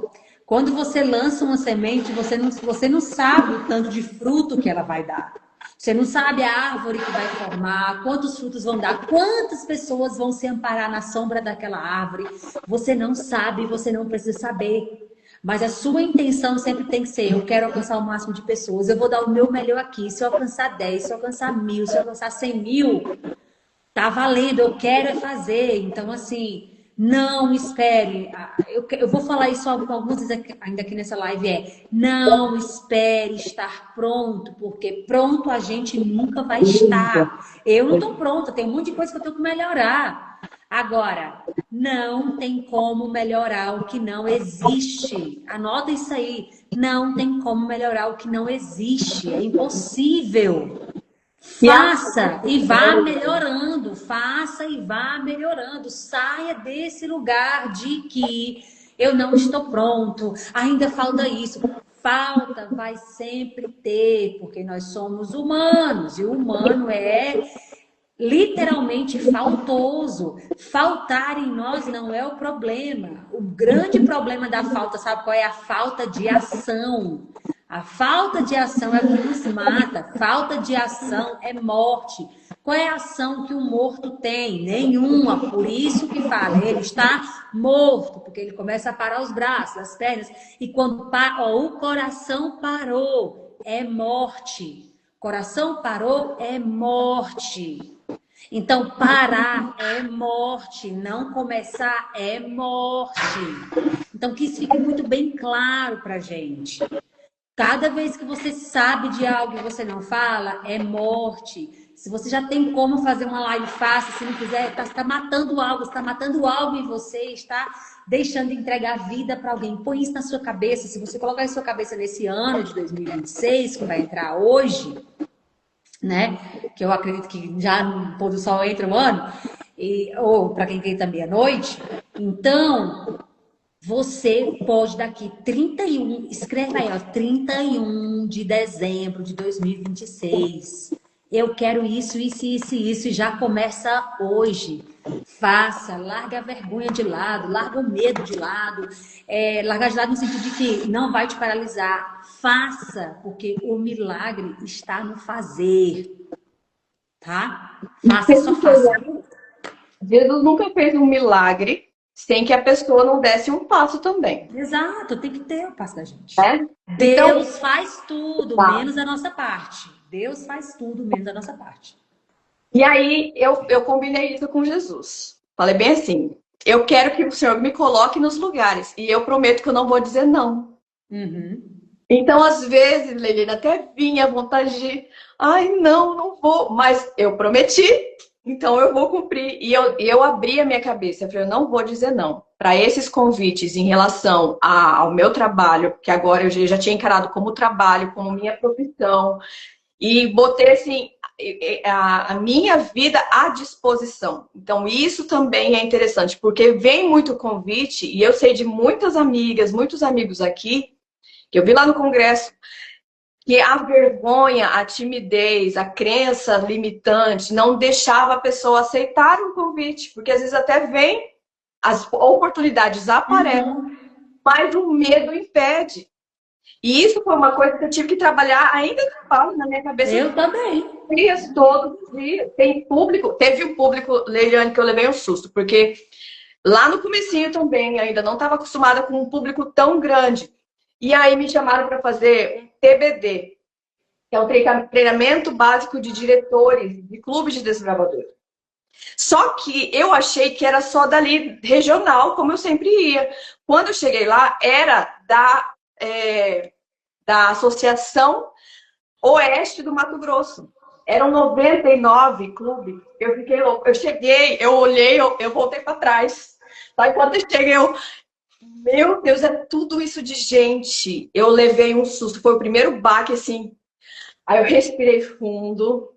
Quando você lança uma semente, você não sabe o tanto de fruto que ela vai dar. Você não sabe a árvore que vai formar, quantos frutos vão dar, quantas pessoas vão se amparar na sombra daquela árvore. Você não sabe, você não precisa saber. Mas a sua intenção sempre tem que ser: eu quero alcançar o máximo de pessoas, eu vou dar o meu melhor aqui. Se eu alcançar 10, se eu alcançar 1000, se eu alcançar 100 mil, tá valendo, eu quero é fazer. Então, assim, não espere. Eu vou falar isso algumas vezes ainda aqui nessa live: não espere estar pronto, porque pronto a gente nunca vai estar. Eu não tô pronta, tem um monte de coisa que eu tenho que melhorar. Agora, não tem como melhorar o que não existe. Anota isso aí. Não tem como melhorar o que não existe. É impossível. E Faça e vá melhorando, faça e vá melhorando. Saia desse lugar de que eu não estou pronto, ainda falta isso. Falta vai sempre ter, porque nós somos humanos e o humano é literalmente faltoso. Faltar em nós não é o problema. O grande problema da falta, sabe qual é? A falta de ação. A falta de ação é o que nos mata. Falta de ação é morte. Qual é a ação que o morto tem? Nenhuma. Por isso que fala, ele está morto, porque ele começa a parar os braços, as pernas. E quando o coração parou, é morte. Coração parou, é morte. Então, parar é morte, não começar é morte. Então, que isso fique muito bem claro pra gente. Cada vez que você sabe de algo e você não fala, é morte. Se você já tem como fazer uma live fácil, se não quiser, está matando algo, está matando algo em você, está deixando de entregar vida para alguém. Põe isso na sua cabeça. Se você colocar em sua cabeça nesse ano de 2026, que vai entrar hoje, né? Que eu acredito que já no pôr do sol entra um ano, ou para quem entra meia-noite. Então, você pode daqui 31, escreve aí, ó, 31 de dezembro de 2026. Eu quero isso, isso, isso, isso, e já começa hoje. Faça, larga a vergonha de lado, larga o medo de lado, larga de lado no sentido de que não vai te paralisar. Faça, porque o milagre está no fazer, tá? Faça, só faça. Jesus nunca fez um milagre sem que a pessoa não desse um passo também. Exato, tem que ter o passo da gente. Então, Deus faz tudo, menos a nossa parte. Deus faz tudo, menos a nossa parte. E aí, eu combinei isso com Jesus. Falei bem assim, eu quero que o Senhor me coloque nos lugares. E eu prometo que eu não vou dizer não. Então, às vezes, Lelina, até vinha a vontade de... Ai, não vou. Mas eu prometi, então eu vou cumprir. E eu abri a minha cabeça. Eu falei, eu não vou dizer não. Para esses convites em relação ao meu trabalho, que agora eu já tinha encarado como trabalho, como minha profissão. E botei, assim, a minha vida à disposição. Então, isso também é interessante, porque vem muito convite, e eu sei de muitas amigas, muitos amigos aqui, que eu vi lá no congresso, que a vergonha, a timidez, a crença limitante não deixava a pessoa aceitar um convite, porque às vezes até vem, as oportunidades aparecem, mas o medo impede. E isso foi uma coisa que eu tive que trabalhar, ainda trabalho na minha cabeça. Eu também. Todos os dias. Tem público, teve um público, Leiliane, que eu levei um susto, porque lá no comecinho também, ainda não estava acostumada com um público tão grande. E aí me chamaram para fazer um TBD, que é um treinamento básico de diretores de clubes de desbravadores. Só que eu achei que era só dali regional, como eu sempre ia. Quando eu cheguei lá, era da Associação Oeste do Mato Grosso. Eram 99 clubes. Eu fiquei louco. Eu cheguei, eu olhei, eu voltei para trás. Aí quando eu cheguei, meu Deus, é tudo isso de gente. Eu levei um susto. Foi o primeiro baque, assim. Aí eu respirei fundo.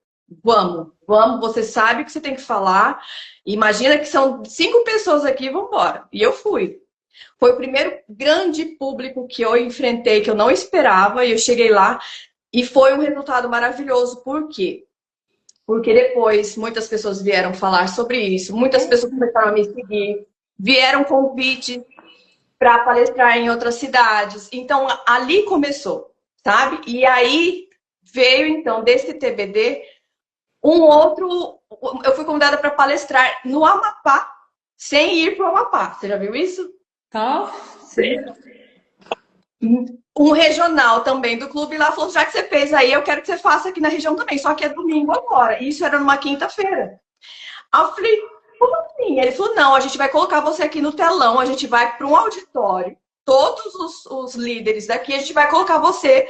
Vamos, você sabe o que você tem que falar. Imagina que são 5 pessoas aqui, vamos embora. E eu fui. Foi o primeiro grande público que eu enfrentei, que eu não esperava. E eu cheguei lá e foi um resultado maravilhoso. Por quê? Porque depois muitas pessoas vieram falar sobre isso. Muitas pessoas começaram a me seguir. Vieram convite para palestrar em outras cidades. Então, ali começou, sabe? E aí veio então desse TBD um outro. Eu fui convidada para palestrar no Amapá, sem ir para o Amapá. Você já viu isso? Qual? Sim. Um regional também do clube lá falou: já que você fez aí, eu quero que você faça aqui na região também, só que é domingo agora. Isso era numa quinta-feira. Aí eu falei: como assim? Ele falou: não, a gente vai colocar você aqui no telão, a gente vai para um auditório, todos os líderes daqui, a gente vai colocar você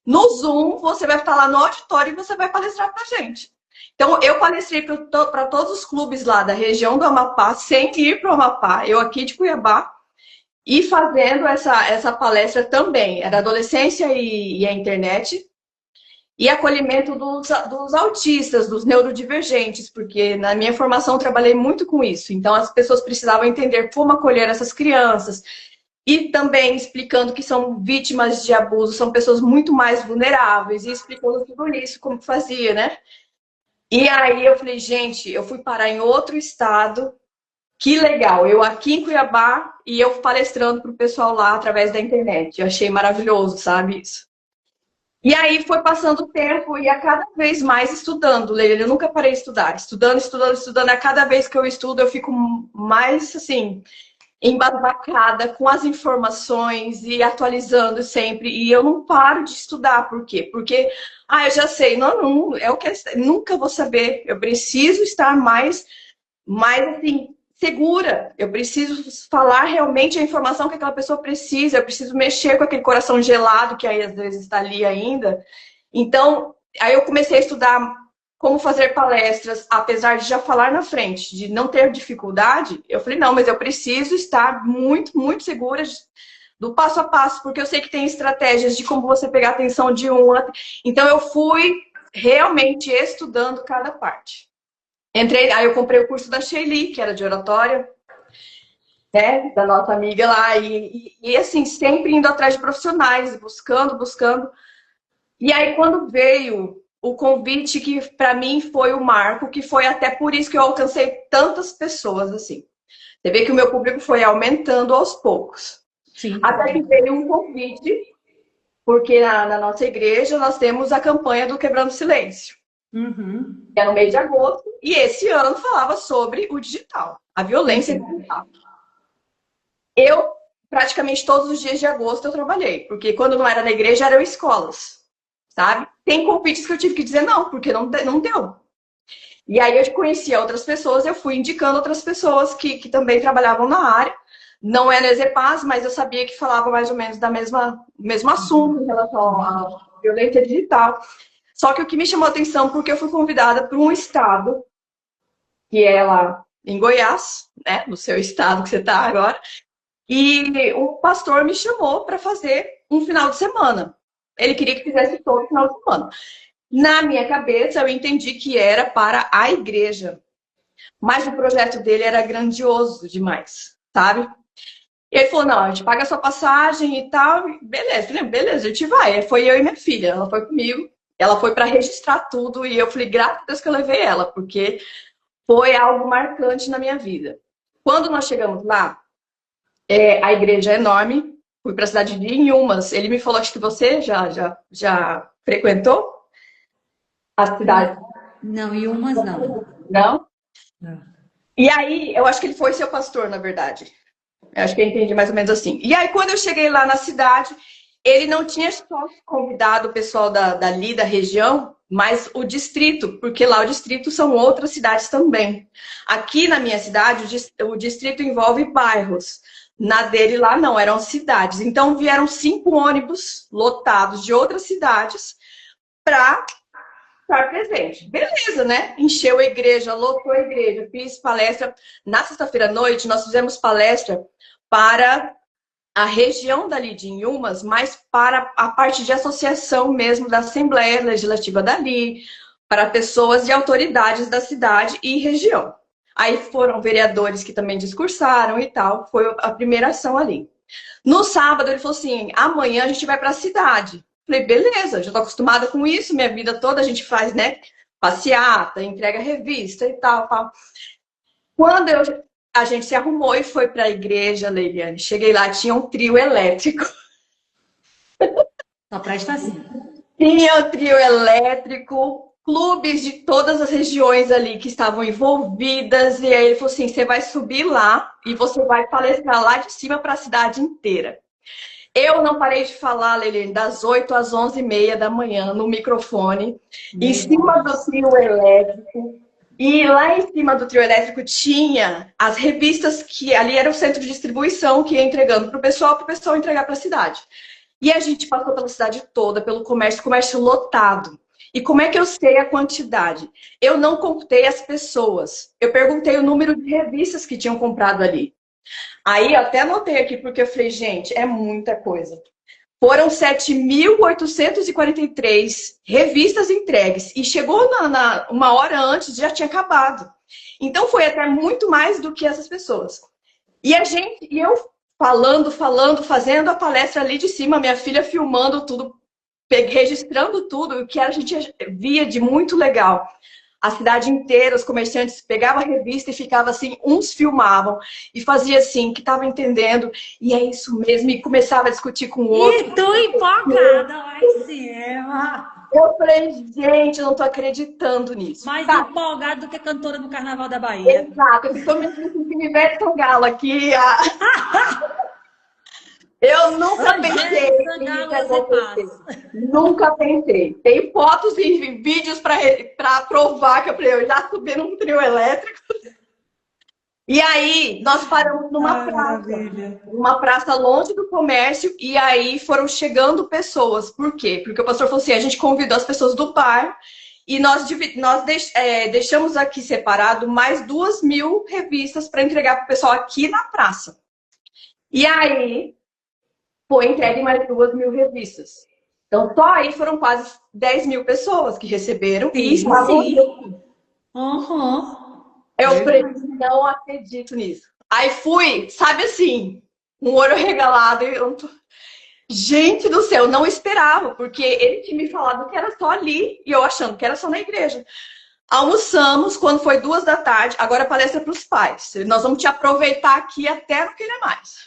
no Zoom, você vai estar lá no auditório e você vai palestrar pra gente. Então, eu palestrei para todos os clubes lá da região do Amapá, sem ir para o Amapá, eu aqui de Cuiabá, e fazendo essa palestra também. Era adolescência e a internet, e acolhimento dos autistas, dos neurodivergentes, porque na minha formação eu trabalhei muito com isso. Então, as pessoas precisavam entender como acolher essas crianças. E também explicando que são vítimas de abuso, são pessoas muito mais vulneráveis, e explicando tudo isso, como fazia, né? E aí eu falei: gente, eu fui parar em outro estado, que legal. Eu aqui em Cuiabá e eu palestrando para o pessoal lá através da internet. Eu achei maravilhoso, sabe isso? E aí foi passando o tempo e a cada vez mais estudando, Leila. Eu nunca parei de estudar. Estudando, estudando, estudando. A cada vez que eu estudo, eu fico mais, assim, embasbacada com as informações e atualizando sempre. E eu não paro de estudar. Por quê? Porque, eu já sei. Não, não, é o que nunca vou saber. Eu preciso estar mais assim, segura. Eu preciso falar realmente a informação que aquela pessoa precisa. Eu preciso mexer com aquele coração gelado que aí às vezes está ali ainda. Então, aí eu comecei a estudar como fazer palestras, apesar de já falar na frente, de não ter dificuldade. Eu falei: não, mas eu preciso estar muito, muito segura do passo a passo, porque eu sei que tem estratégias de como você pegar a atenção de um. Então, eu fui realmente estudando cada parte. Entrei, aí eu comprei o curso da Sheili, que era de oratória, né, da nossa amiga lá, e assim, sempre indo atrás de profissionais, buscando, buscando. E aí, quando veio o convite, que para mim foi o marco, que foi até por isso que eu alcancei tantas pessoas, assim. Você vê que o meu público foi aumentando aos poucos. Sim. Até que veio um convite, porque na nossa igreja nós temos a campanha do Quebrando Silêncio. Uhum. Que é no mês de agosto, e esse ano falava sobre o digital, a violência digital. Eu, praticamente todos os dias de agosto, eu trabalhei, porque quando não era na igreja, eram escolas, sabe? Tem convites que eu tive que dizer não, porque não deu. E aí eu conhecia outras pessoas, eu fui indicando outras pessoas que também trabalhavam na área. Não é no EZPAS, mas eu sabia que falava mais ou menos mesmo assunto em relação à violência digital. Só que o que me chamou a atenção, porque eu fui convidada para um estado, que é lá em Goiás, né, no seu estado que você está agora, e um pastor me chamou para fazer um final de semana. Ele queria que fizesse todo final de semana. Na minha cabeça, eu entendi que era para a igreja, mas o projeto dele era grandioso demais, sabe? E ele falou: não, a gente paga a sua passagem e tal. Beleza, falei: beleza, a gente vai. Foi eu e minha filha, ela foi comigo. Ela foi para registrar tudo e eu falei: graças a Deus que eu levei ela, porque foi algo marcante na minha vida. Quando nós chegamos lá, a igreja é enorme. Fui para a cidade de Inhumas. Ele me falou: acho que você já frequentou a cidade? Não, e umas não. Não? Não. E aí, eu acho que ele foi seu pastor, na verdade. Eu acho que eu entendi mais ou menos assim. E aí, quando eu cheguei lá na cidade, ele não tinha só convidado o pessoal dali da região, mas o distrito, porque lá o distrito são outras cidades também. Aqui na minha cidade, o distrito envolve bairros. Na dele lá não, eram cidades. Então vieram 5 ônibus lotados de outras cidades para estar presente. Beleza, né? Encheu a igreja, lotou a igreja, fiz palestra. Na sexta-feira à noite, nós fizemos palestra para a região dali de Inhumas, mas para a parte de associação mesmo da Assembleia Legislativa dali, para pessoas e autoridades da cidade e região. Aí foram vereadores que também discursaram e tal, foi a primeira ação ali. No sábado ele falou assim: amanhã a gente vai para a cidade. Falei: beleza, já estou acostumada com isso, minha vida toda a gente faz, né? Passeata, entrega revista e tal, tal. Quando a gente se arrumou e foi para a igreja, Leiliane, cheguei lá, tinha um trio elétrico. Só presta assim. Tinha o trio elétrico, clubes de todas as regiões ali que estavam envolvidas. E aí ele falou assim: você vai subir lá e você vai palestrar lá de cima para a cidade inteira. Eu não parei de falar, Lelene, das 8 às 11h30 da manhã, no microfone, em Meu cima do Deus. trio elétrico. E lá em cima do trio elétrico tinha as revistas que ali era o centro de distribuição que ia entregando para o pessoal entregar para a cidade. E a gente passou pela cidade toda, pelo comércio lotado. E como é que eu sei a quantidade? Eu não contei as pessoas. Eu perguntei o número de revistas que tinham comprado ali. Aí até anotei aqui, porque eu falei, gente, é muita coisa. Foram 7.843 revistas entregues. E chegou uma hora antes, já tinha acabado. Então foi até muito mais do que essas pessoas. E eu falando, fazendo a palestra ali de cima, minha filha filmando tudo, registrando tudo, o que a gente via de muito legal. A cidade inteira, os comerciantes pegavam a revista e ficavam assim, uns filmavam e fazia assim, que estava entendendo, e é isso mesmo, e começava a discutir com o outro. E tô empolgada lá em cima. Eu falei, gente, eu não tô acreditando nisso. Mais Tá, empolgada do que cantora no Carnaval da Bahia. exato, eu estou me sentindo Ivete Sangalo aqui. Eu nunca pensei Rogério que isso Sangalo ia acontecer. Paz. Nunca pensei. Tem fotos e vídeos para provar que eu já subi num trio elétrico. E aí, nós paramos numa Ai, praça. maravilha. Uma praça longe do comércio. E aí foram chegando pessoas. Por quê? Porque o pastor falou assim, a gente convidou as pessoas do bar. E nós deixamos aqui separado mais 2.000 revistas para entregar para o pessoal aqui na praça. E aí, foi entregue mais 2.000 revistas. Então, só aí foram quase 10.000 pessoas que receberam e Sim, estavam. sim. Uhum. Eu falei, Verdade. não acredito nisso. Aí fui, sabe assim, um olho regalado. Gente do céu, não esperava, porque ele tinha me falado que era só ali e eu achando que era só na igreja. Almoçamos quando foi 2 da tarde. Agora a palestra para os pais. Nós vamos te aproveitar aqui até não querer mais.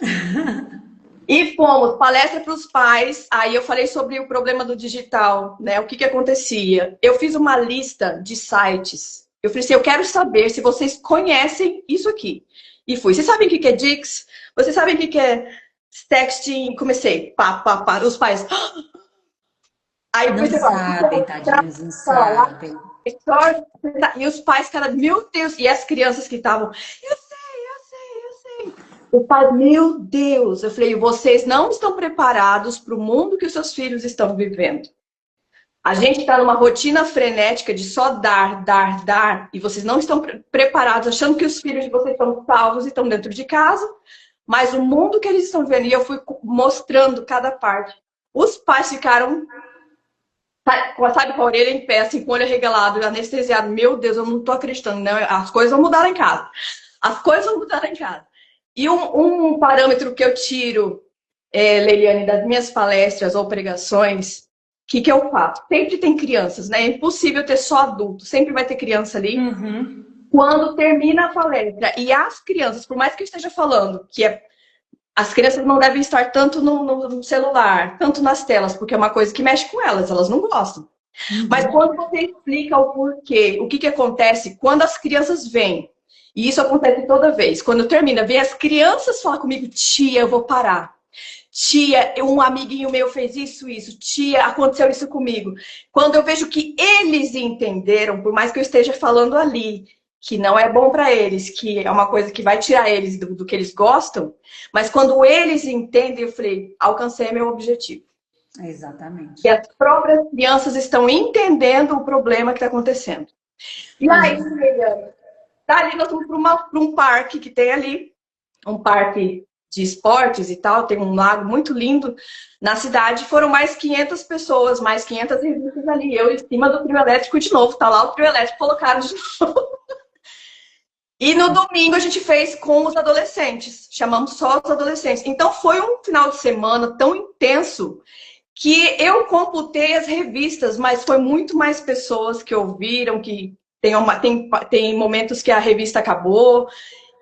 E fomos, palestra para os pais. Aí eu falei sobre o problema do digital, né? O que acontecia. Eu fiz uma lista de sites. Eu falei assim, eu quero saber se vocês conhecem isso aqui. E fui. Vocês sabem o que é Dix? Vocês sabem o que é texting? Comecei. Pá, pá, pá. Os pais. Aí Não comecei a sabem, tadinhos, não falar. sabem. E os pais, cara, meu Deus. E as crianças que estavam. Eu sei. O pai, meu Deus, eu falei, vocês não estão preparados para o mundo que os seus filhos estão vivendo. A gente está numa rotina frenética de só dar, e vocês não estão preparados, achando que os filhos de vocês estão salvos e estão dentro de casa, mas o mundo que eles estão vivendo, e eu fui mostrando cada parte. Os pais ficaram, sabe, com a orelha em pé, assim, com o olho arregalado, anestesiado. Meu Deus, eu não estou acreditando, né? As coisas vão mudar lá em casa. As coisas vão mudar lá em casa. E um parâmetro que eu tiro, Leiliane, das minhas palestras ou pregações, o que eu faço? Sempre tem crianças, né? É impossível ter só adulto, sempre vai ter criança ali. Uhum. Quando termina a palestra, e as crianças, por mais que eu esteja falando que as crianças não devem estar tanto no celular, tanto nas telas, porque é uma coisa que mexe com elas não gostam. Uhum. Mas quando você explica o porquê, o que acontece, quando as crianças vêm, e isso acontece toda vez. Quando termina, vem as crianças falar comigo, tia, eu vou parar. Tia, um amiguinho meu fez isso. Tia, aconteceu isso comigo. Quando eu vejo que eles entenderam, por mais que eu esteja falando ali, que não é bom para eles, que é uma coisa que vai tirar eles do que eles gostam, mas quando eles entendem, eu falei, alcancei meu objetivo. Exatamente. E as próprias crianças estão entendendo o problema que está acontecendo. E aí, dali nós vamos para um parque que tem ali, um parque de esportes e tal, tem um lago muito lindo na cidade. Foram mais 500 pessoas, mais 500 revistas ali. Eu em cima do trio elétrico de novo, tá lá o trio elétrico colocado de novo. E no domingo a gente fez com os adolescentes, chamamos só os adolescentes. Então foi um final de semana tão intenso que eu computei as revistas, mas foi muito mais pessoas que ouviram, que tem momentos que a revista acabou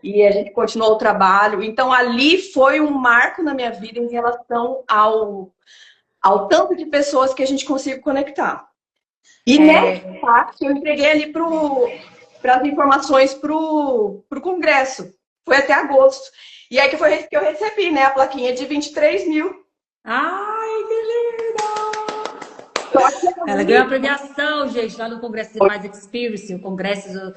e a gente continuou o trabalho. Então, ali foi um marco na minha vida em relação ao tanto de pessoas que a gente consegue conectar. E nessa parte eu entreguei ali para as informações para o congresso. Foi até agosto. E aí que foi que eu recebi, né, a plaquinha de 23 mil. Ai, que lindo! Ela ganhou a premiação, gente, lá no Congresso de Paz Experience, o congresso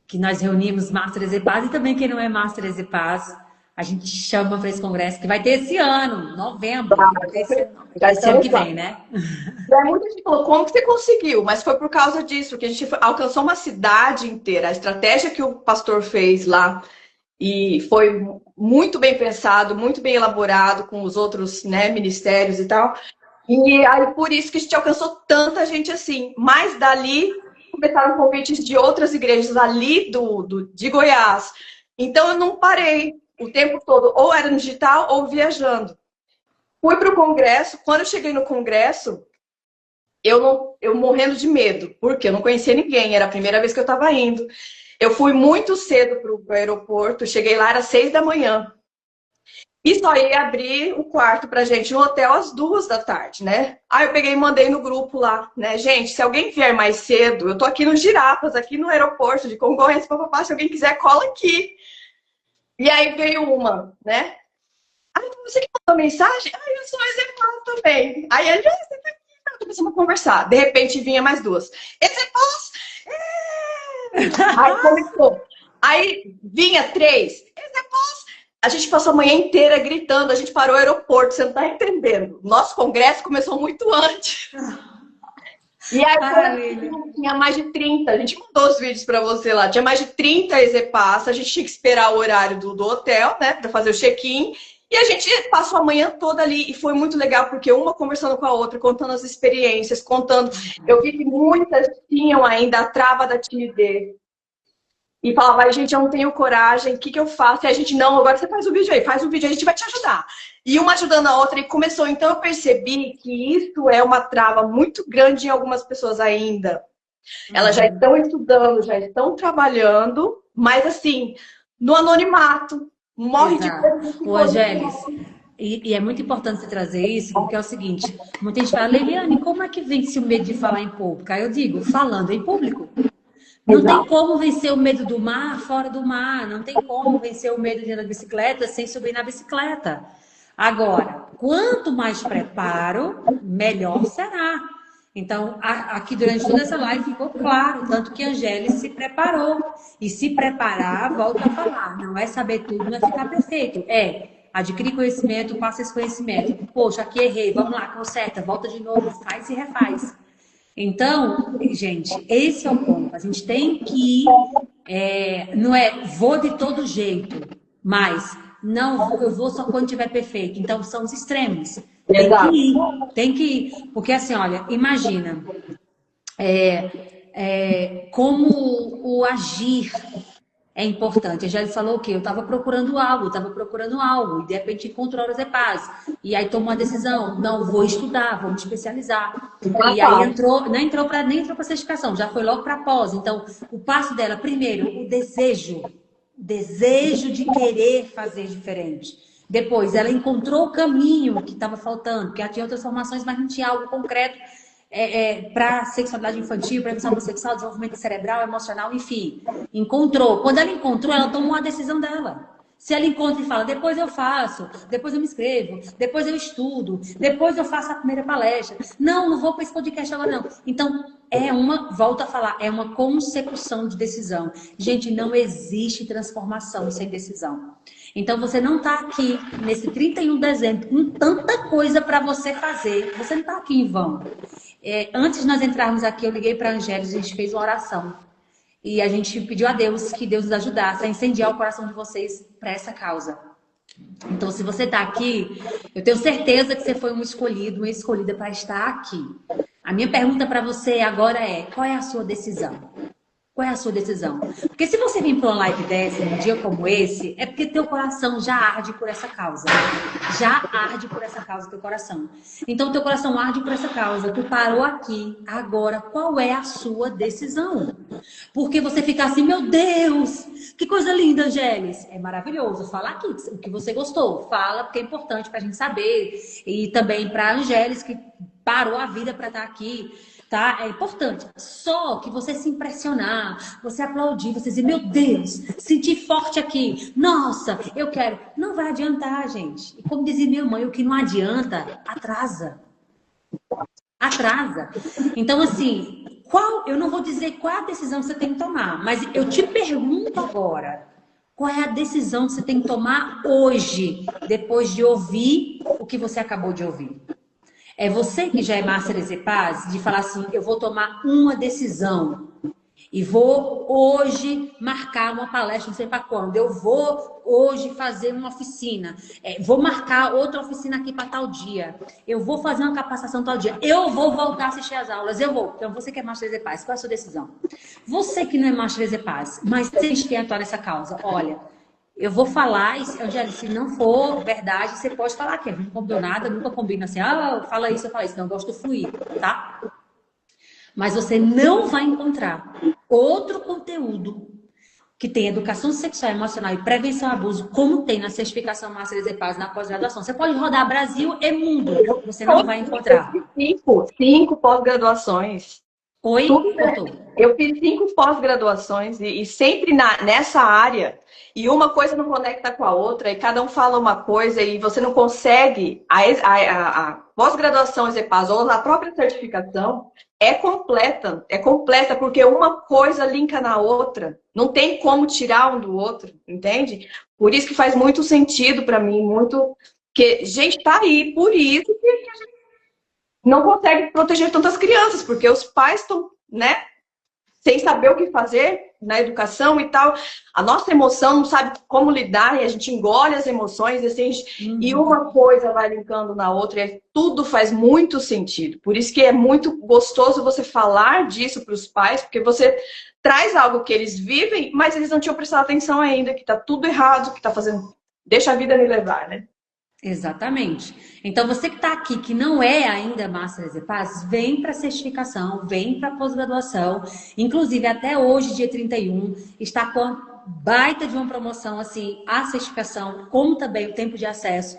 que nós reunimos Masters e Paz, e também quem não é Masters e Paz, a gente chama para esse congresso, que vai ter esse ano, novembro. Vai ter esse ano que vem, né? E aí muita gente falou, como que você conseguiu? Mas foi por causa disso, que a gente alcançou uma cidade inteira. A estratégia que o pastor fez lá e foi muito bem pensado, muito bem elaborado com os outros, né, ministérios e tal. E aí por isso que a gente alcançou tanta gente assim. Mas dali começaram convites de outras igrejas ali de Goiás. Então eu não parei o tempo todo, ou era no digital ou viajando. Fui para o congresso. Quando eu cheguei no congresso, eu morrendo de medo, porque eu não conhecia ninguém, era a primeira vez que eu estava indo. Eu fui muito cedo para o aeroporto, cheguei lá, era 6 da manhã. E só ia abrir o quarto pra gente no hotel às 2 da tarde, né? Aí eu peguei e mandei no grupo lá, né? Gente, se alguém vier mais cedo, eu tô aqui no Girafas, aqui no aeroporto de Congonhas, papapá, se alguém quiser, cola aqui. E aí veio uma, né? Aí você que mandou mensagem? Aí eu sou executada também. Aí a gente, você tá aqui, começamos a conversar. De repente vinha mais duas. Execus! Aí começou. Aí vinha 3. Execus! A gente passou a manhã inteira gritando, a gente parou o aeroporto, você não tá entendendo. Nosso congresso começou muito antes. E aí tinha mais de 30, a gente mandou os vídeos para você lá, tinha mais de 30 EZPAS, a gente tinha que esperar o horário do hotel, né, para fazer o check-in, e a gente passou a manhã toda ali, e foi muito legal, porque uma conversando com a outra, contando as experiências, contando, eu vi que muitas tinham ainda a trava da timidez, e falava, gente, eu não tenho coragem, o que que eu faço? E a gente, não, agora você faz o vídeo aí, a gente vai te ajudar. E uma ajudando a outra, e começou. Então eu percebi que isso é uma trava muito grande em algumas pessoas ainda. Elas já estão estudando, já estão trabalhando, mas assim, no anonimato, morre de medo. O Angélis, e é muito importante você trazer isso, porque é o seguinte, muita gente fala, Leiliane, como é que vence o medo de falar em público? Aí eu digo, falando em público. Não tem como vencer o medo do mar fora do mar. Não tem como vencer o medo de andar de bicicleta sem subir na bicicleta. Agora, quanto mais preparo, melhor será. Então, aqui durante toda essa live ficou claro, tanto que a Angélica se preparou. E se preparar, volta a falar. Não é saber tudo, não é ficar perfeito. É adquirir conhecimento, passa esse conhecimento. Poxa, aqui errei, vamos lá, conserta, volta de novo, faz e refaz. Então, gente, esse é o ponto. A gente tem que não é vou de todo jeito, mas não, eu vou só quando tiver perfeito. Então, são os extremos. Tem que ir. Porque assim, olha, imagina como o agir é importante. A Angélica falou o quê? Eu estava procurando algo, e de repente encontrou horas de paz. E aí tomou uma decisão, não, vou estudar, vou me especializar. E aí nem entrou para certificação, já foi logo para pós. Então, o passo dela, primeiro, o desejo de querer fazer diferente. Depois, ela encontrou o caminho que estava faltando, porque ela tinha outras formações, mas não tinha algo concreto para sexualidade infantil, prevenção sexual, desenvolvimento cerebral, emocional, enfim. Encontrou. Quando ela encontrou, ela tomou a decisão dela. Se ela encontra e fala, depois eu faço, depois eu me inscrevo, depois eu estudo, depois eu faço a primeira palestra. Não vou para esse podcast agora não. Então, volto a falar, é uma consecução de decisão. Gente, não existe transformação sem decisão. Então, você não está aqui nesse 31 de dezembro com tanta coisa para você fazer. Você não está aqui em vão. Antes de nós entrarmos aqui, eu liguei para a Angélica, a gente fez uma oração. E a gente pediu a Deus que Deus nos ajudasse a incendiar o coração de vocês para essa causa. Então, se você está aqui, eu tenho certeza que você foi um escolhido, uma escolhida para estar aqui. A minha pergunta para você agora qual é a sua decisão? Qual é a sua decisão? Porque se você vir para uma live dessa, num dia como esse, é porque teu coração já arde por essa causa. Já arde por essa causa teu coração. Então, teu coração arde por essa causa. Tu parou aqui. Agora, qual é a sua decisão? Porque você fica assim, meu Deus, que coisa linda, Angélis. É maravilhoso. Fala aqui o que você gostou. Fala, porque é importante pra gente saber. E também pra Angélis, que parou a vida pra estar aqui. Tá? É importante. Só que você se impressionar, você aplaudir, você dizer, meu Deus, senti forte aqui. Nossa, eu quero. Não vai adiantar, gente. E como dizia minha mãe, o que não adianta, atrasa. Atrasa. Então, assim, eu não vou dizer qual é a decisão que você tem que tomar, mas eu te pergunto agora, qual é a decisão que você tem que tomar hoje, depois de ouvir o que você acabou de ouvir? É você que já é Master Ezepaz, de falar assim, eu vou tomar uma decisão e vou hoje marcar uma palestra, não sei para quando. Eu vou hoje fazer uma oficina. Vou marcar outra oficina aqui para tal dia. Eu vou fazer uma capacitação tal dia. Eu vou voltar a assistir as aulas. Eu vou. Então, você que é Master Ezepaz, qual é a sua decisão? Você que não é Master Ezepaz, mas vocês querem atuar nessa causa, olha... Eu vou falar, Angélica, se não for verdade, você pode falar que não combinou nada, nunca combina assim, fala isso, eu falo isso. Não, eu gosto de fluir, tá? Mas você não vai encontrar outro conteúdo que tem educação sexual, emocional e prevenção ao abuso, como tem na certificação Master Ezepaz na pós-graduação. Você pode rodar Brasil e mundo, você não vai encontrar. Cinco pós-graduações. Oi? Eu fiz 5 pós-graduações e sempre nessa área. E uma coisa não conecta com a outra, e cada um fala uma coisa, e você não consegue. A pós-graduação Ezepaz ou a própria certificação é completa, porque uma coisa linka na outra. Não tem como tirar um do outro, entende? Por isso que faz muito sentido para mim, muito. Que a gente tá aí, por isso que a gente não consegue proteger tantas crianças, porque os pais estão, né, sem saber o que fazer na educação e tal. A nossa emoção não sabe como lidar e a gente engole as emoções assim, e uma coisa vai linkando na outra e tudo faz muito sentido. Por isso que é muito gostoso você falar disso para os pais, porque você traz algo que eles vivem, mas eles não tinham prestado atenção ainda, que tá tudo errado, que tá fazendo... Deixa a vida me levar, né? Exatamente. Então, você que está aqui, que não é ainda Master Ezepaz, vem para a certificação, vem para a pós-graduação. Inclusive, até hoje, dia 31, está com a baita de uma promoção, assim, a certificação, como também o tempo de acesso.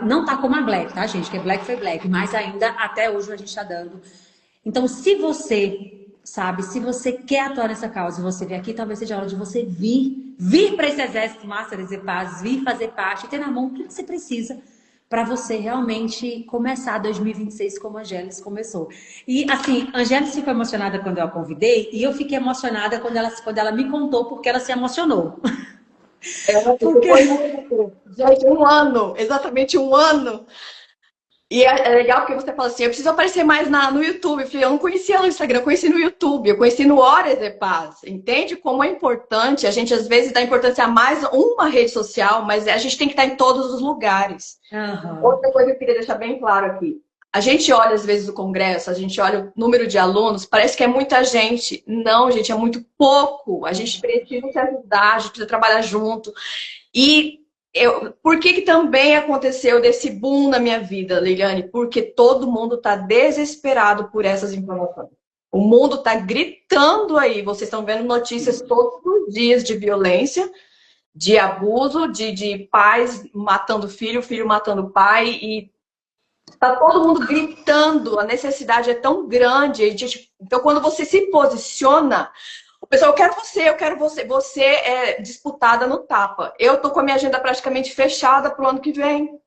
Não está como a Black, tá, gente? Que Black foi Black, mas ainda até hoje a gente está dando. Então, se você... se você quer atuar nessa causa e você vier aqui, talvez seja a hora de você vir para esse exército Master Ezepaz, vir fazer parte, ter na mão tudo que você precisa para você realmente começar 2026 como a Angélis começou. E assim, a Angélis ficou emocionada quando eu a convidei e eu fiquei emocionada quando ela me contou porque ela se emocionou. Gente, exatamente um ano. E é legal porque você fala assim, eu preciso aparecer mais no YouTube. Eu falei, eu não conhecia no Instagram, eu conheci no YouTube, eu conheci no Hora Ezepaz. Entende como é importante? A gente às vezes dá importância a mais uma rede social, mas a gente tem que estar em todos os lugares. Outra coisa que eu queria deixar bem claro aqui. A gente olha às vezes o congresso, a gente olha o número de alunos, parece que é muita gente. Não, gente, é muito pouco. A gente precisa se ajudar, a gente precisa trabalhar junto. Por que também aconteceu desse boom na minha vida, Leiliane? Porque todo mundo está desesperado por essas informações. O mundo está gritando aí. Vocês estão vendo notícias todos os dias de violência, de abuso, de pais matando filho matando pai. E está todo mundo gritando. A necessidade é tão grande. Então, quando você se posiciona... O pessoal, eu quero você. Você é disputada no tapa. Eu tô com a minha agenda praticamente fechada pro ano que vem.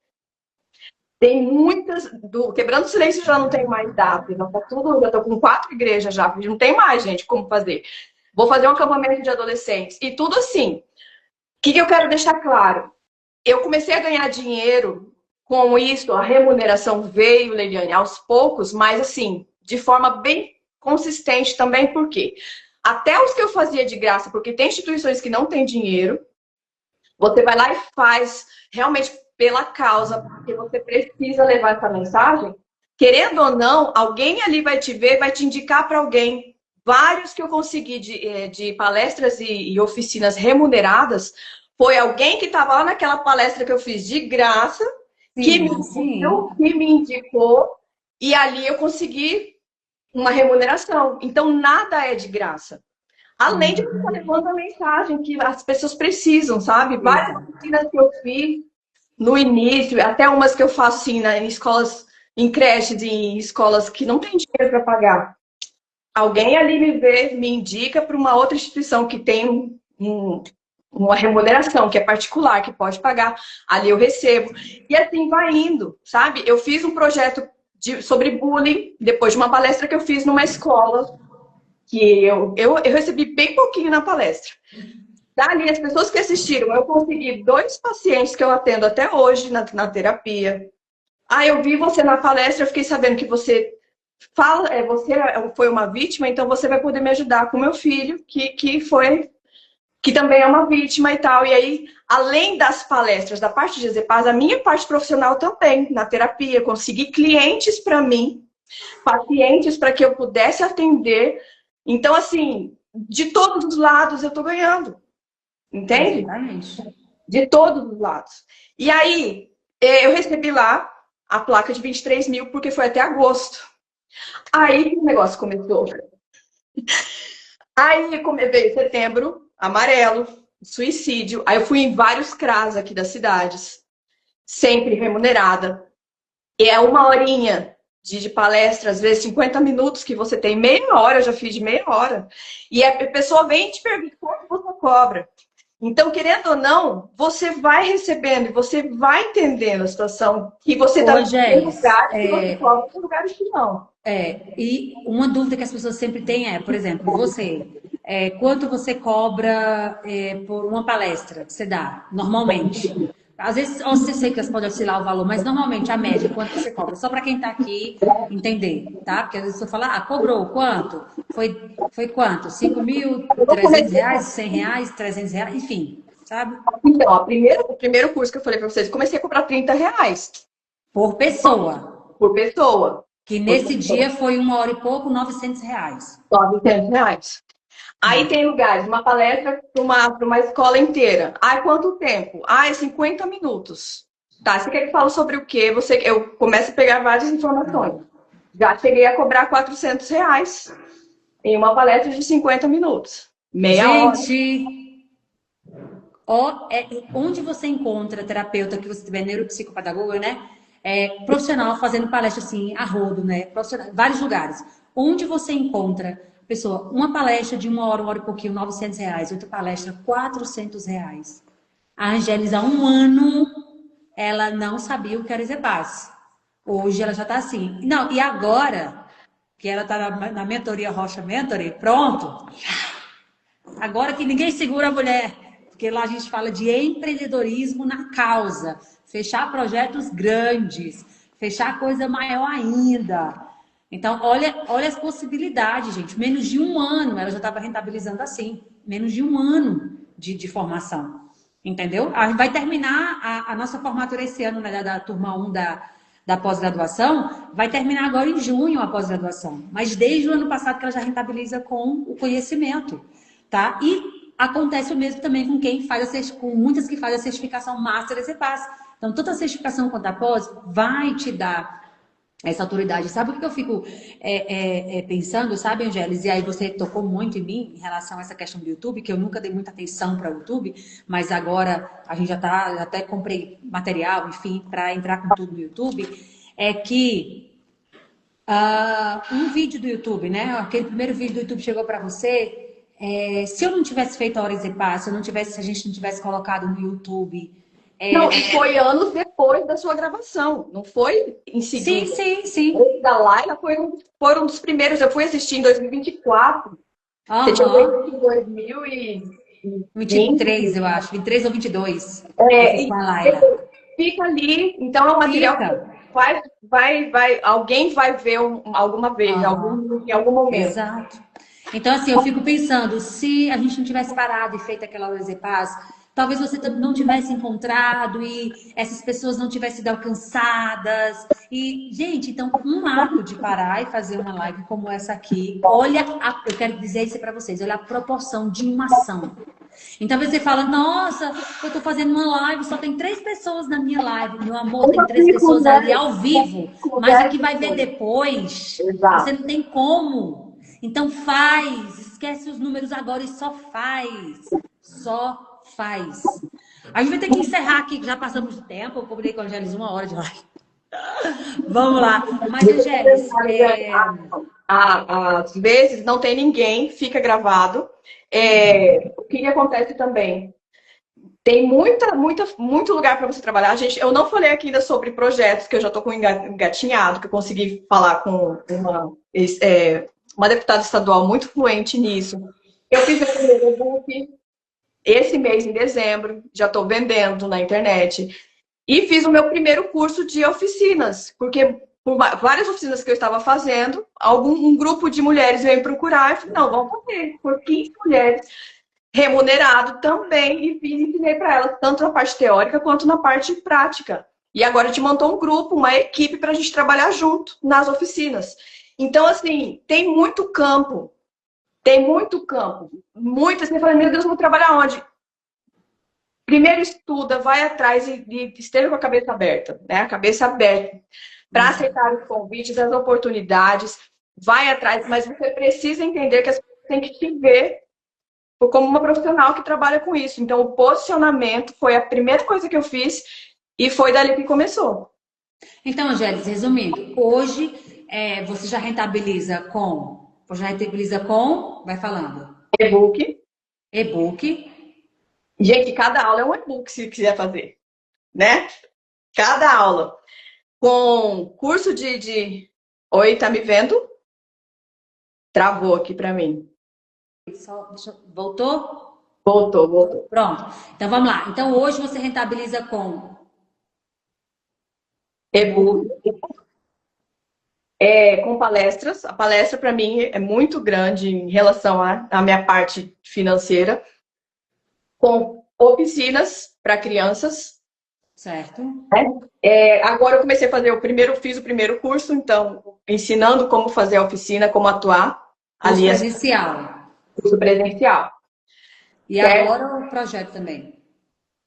Tem muitas... Quebrando o Silêncio já não tem mais data. Já tô com 4 igrejas já. Não tem mais, gente, como fazer. Vou fazer um acampamento de adolescentes. E tudo assim. O que eu quero deixar claro? Eu comecei a ganhar dinheiro com isso. A remuneração veio, Leiliane, aos poucos. Mas assim, de forma bem consistente também. Por quê? Até os que eu fazia de graça, porque tem instituições que não têm dinheiro, você vai lá e faz realmente pela causa, porque você precisa levar essa mensagem. Querendo ou não, alguém ali vai te ver, vai te indicar para alguém. vários que eu consegui de palestras e oficinas remuneradas, foi alguém que estava lá naquela palestra que eu fiz de graça, Sim, sim. que me indicou, e ali eu consegui uma remuneração. Então, nada é de graça. Além de estar Uhum. levando a mensagem que as pessoas precisam, sabe? Várias Exato. oficinas que eu fiz no início, até umas que eu faço assim, em escolas, em creches, em escolas que não tem dinheiro para pagar. Alguém ali me vê, me indica para uma outra instituição que tem uma remuneração, que é particular, que pode pagar, ali eu recebo. E assim vai indo, sabe? Eu fiz um projeto sobre bullying, depois de uma palestra que eu fiz numa escola, que eu recebi bem pouquinho na palestra. Dali, as pessoas que assistiram, eu consegui 2 pacientes que eu atendo até hoje na terapia. Ah, eu vi você na palestra, eu fiquei sabendo que você você foi uma vítima, então você vai poder me ajudar com meu filho, que também é uma vítima e tal. E aí, além das palestras, da parte de EZPAS, a minha parte profissional também, na terapia, consegui clientes para mim, pacientes para que eu pudesse atender. Então, assim, de todos os lados eu estou ganhando, entende? Exatamente. De todos os lados. E aí, eu recebi lá a placa de 23 mil, porque foi até agosto. Aí o negócio começou. Aí veio setembro, amarelo, suicídio. Aí eu fui em vários CRAS aqui das cidades, sempre remunerada. E é 1 horinha de palestra, às vezes 50 minutos que você tem, meia hora, eu já fiz de meia hora. E a pessoa vem e te pergunta quanto você cobra. Então, querendo ou não, você vai recebendo e você vai entendendo a situação que você está Ô, em Gélis, lugares que você cobra em lugares que não. e uma dúvida que as pessoas sempre têm é, por exemplo, você, quanto você cobra por uma palestra que você dá, normalmente? Às vezes, eu sei que você pode oscilar o valor, mas normalmente a média, quanto você cobra? Só para quem está aqui entender, tá? Porque às vezes você fala, cobrou quanto? Foi quanto? 5 mil, Eu 300 comecei, reais, 100 reais, 300 reais, enfim, sabe? então, o primeiro curso que eu falei para vocês, eu comecei a cobrar R$ 30 Por pessoa. por pessoa. Que Por nesse dia pessoa. foi 1 hora e pouco, 900 reais. R$ 900. Aí tem lugares, uma palestra para uma escola inteira. Ah, quanto tempo? Ah, é 50 minutos. Tá, você quer que fale sobre o quê? Eu começo a pegar várias informações. Já cheguei a cobrar R$ 400 em uma palestra de 50 minutos. Meia hora. Gente, onde você encontra terapeuta que você tiver neuropsicopedagoga, né? Profissional fazendo palestra assim, a rodo, né? Profissional, vários lugares. Onde você encontra, pessoa, uma palestra de 1 hora e pouquinho, 900 reais, outra palestra, 400 reais. A Angélis, há 1 ano, ela não sabia o que era Ezebase. Hoje ela já tá assim. Não, e agora, que ela tá na mentoria Rocha Mentoring, pronto. Agora que ninguém segura a mulher, porque lá a gente fala de empreendedorismo na causa, fechar projetos grandes, fechar coisa maior ainda. Então, olha as possibilidades, gente. Menos de 1 ano ela já estava rentabilizando assim. Menos de 1 ano de formação. Entendeu? A gente vai terminar a nossa formatura esse ano, né, da turma 1 da pós-graduação, vai terminar agora em junho a pós-graduação. Mas desde o ano passado que ela já rentabiliza com o conhecimento. Tá? E acontece o mesmo também com quem faz com muitas que fazem a certificação Master ECPAS. Então, toda a certificação quanto a pós vai te dar essa autoridade. Sabe o que eu fico pensando, sabe, Angélis? E aí você tocou muito em mim em relação a essa questão do YouTube, que eu nunca dei muita atenção para o YouTube, mas agora a gente já até comprei material, enfim, para entrar com tudo no YouTube, é que um vídeo do YouTube, né? Aquele primeiro vídeo do YouTube chegou para você. Se eu não tivesse feito a Horas e Paz, se a gente não tivesse colocado no YouTube. Não, e foi anos depois da sua gravação, não foi em Sim, seguida. sim, sim. Esse da Laila foram um dos primeiros, eu fui assistir em 2024. Você tinha Aham. feito em 2020. 23, eu acho. 23 ou 22. Eu fiz É, com e a Laila. fica ali, então é um material Fica. que alguém vai ver alguma vez, Aham. em algum momento. Exato. Então, assim, eu fico pensando, se a gente não tivesse parado e feito aquela Horas e Paz, talvez você não tivesse encontrado e essas pessoas não tivessem sido alcançadas. E, gente, então, um ato de parar e fazer uma live como essa aqui, olha, eu quero dizer isso para vocês, olha a proporção de uma ação. Então você fala, nossa, eu tô fazendo uma live, só tem 3 pessoas na minha live. Meu amor, tem Uma 3 pessoas ali ao vivo, com mas o 10 que vai ver pessoas. depois, você Exato. não tem como. Então faz, esquece os números agora e só faz. Só faz. A gente vai ter que encerrar aqui, que já passamos do tempo. Eu combinei com a Angélis 1 hora de live. Vamos lá. Mas, Angélis, Às vezes não tem ninguém, fica gravado. O que acontece também? Tem muito lugar para você trabalhar. Eu não falei aqui ainda sobre projetos, que eu já estou com engatinhado, que eu consegui falar com uma deputada estadual muito fluente nisso. Eu fiz o primeiro e-book esse mês, em dezembro, já estou vendendo na internet. E fiz o meu primeiro curso de oficinas, porque por várias oficinas que eu estava fazendo, um grupo de mulheres veio me procurar e falei, não, vamos fazer, por 15 mulheres, remunerado também, e ensinei para elas, tanto na parte teórica quanto na parte prática. E agora a gente montou um grupo, uma equipe para a gente trabalhar junto nas oficinas. Então, assim, tem muito campo. Tem muito campo. Muito, assim, eu falei, meu Deus, eu vou trabalhar onde? Primeiro estuda, vai atrás e esteja com a cabeça aberta, né? A cabeça aberta para aceitar os convites, as oportunidades, vai atrás, mas você precisa entender que as pessoas têm que te ver como uma profissional que trabalha com isso. Então, o posicionamento foi a primeira coisa que eu fiz e foi dali que começou. então, Angélis, resumindo, hoje você já rentabiliza com, vai falando, E-book. e-book. Gente, cada aula é um e-book se quiser fazer, né? Cada aula. Com curso Oi, tá me vendo? Travou aqui para mim. Voltou? Voltou. Pronto. Então vamos lá. Então hoje você rentabiliza com E-book. Com palestras. A palestra, para mim, é muito grande em relação à minha parte financeira. Com oficinas para crianças. certo? Agora eu comecei a fazer fiz o primeiro curso, então, ensinando como fazer a oficina, como atuar. Curso Ali é presencial. curso presencial. E Certo? agora o projeto também.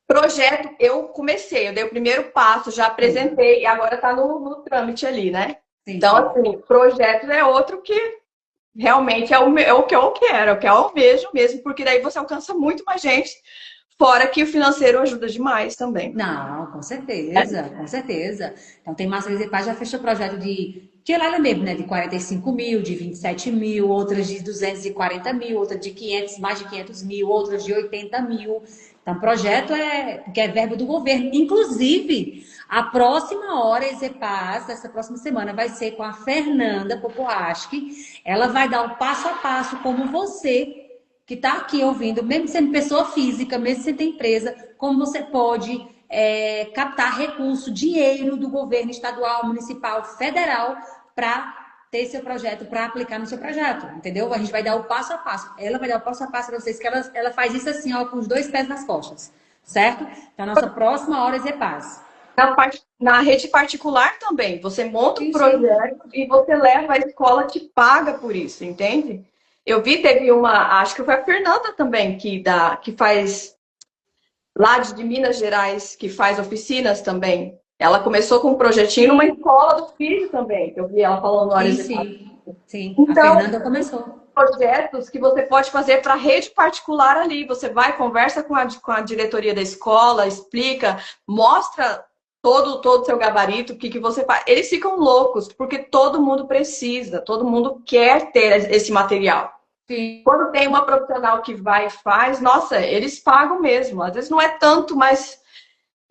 Projeto, eu comecei, eu dei o primeiro passo, já apresentei, e agora está no trâmite ali, né? Sim, Então, sim. assim, projeto é outro que realmente é o que eu quero, é o que eu vejo mesmo, porque daí você alcança muito mais gente, fora que o financeiro ajuda demais também. Não, com certeza, com certeza. Então tem Márcia Lizepar já fechou projeto de Elaila mesmo, né? De 45 mil, de 27 mil, outras de 240 mil, outras de 500, mais de 500 mil, outras de 80 mil. Então, projeto que é verbo do governo. Inclusive, a próxima hora Exepaz, essa próxima semana, vai ser com a Fernanda Popoaski. Ela vai dar o passo a passo, como você que está aqui ouvindo, mesmo sendo pessoa física, mesmo sendo empresa, como você pode captar recurso, dinheiro do governo estadual, municipal, federal, para ter seu projeto, para aplicar no seu projeto, entendeu? A gente vai dar o passo a passo. Ela vai dar o passo a passo para vocês, que ela faz isso assim, ó, com os 2 pés nas costas, certo? Então, a nossa próxima hora é Zepaz. Na rede particular também, você monta um Sim, sim. projeto e você leva, a escola te paga por isso, entende? Eu vi, acho que foi a Fernanda também, que faz lá de Minas Gerais, que faz oficinas também. Ela começou com um projetinho numa escola do filho também, que eu vi ela falando Sim, horas de sim. Sim, a Então, Fernanda começou. projetos que você pode fazer para rede particular ali. Você vai, conversa com a diretoria da escola, explica, mostra todo o seu gabarito, o que você faz. Eles ficam loucos, porque todo mundo precisa, todo mundo quer ter esse material. Sim. Quando tem uma profissional que vai e faz, nossa, eles pagam mesmo. Às vezes não é tanto, mas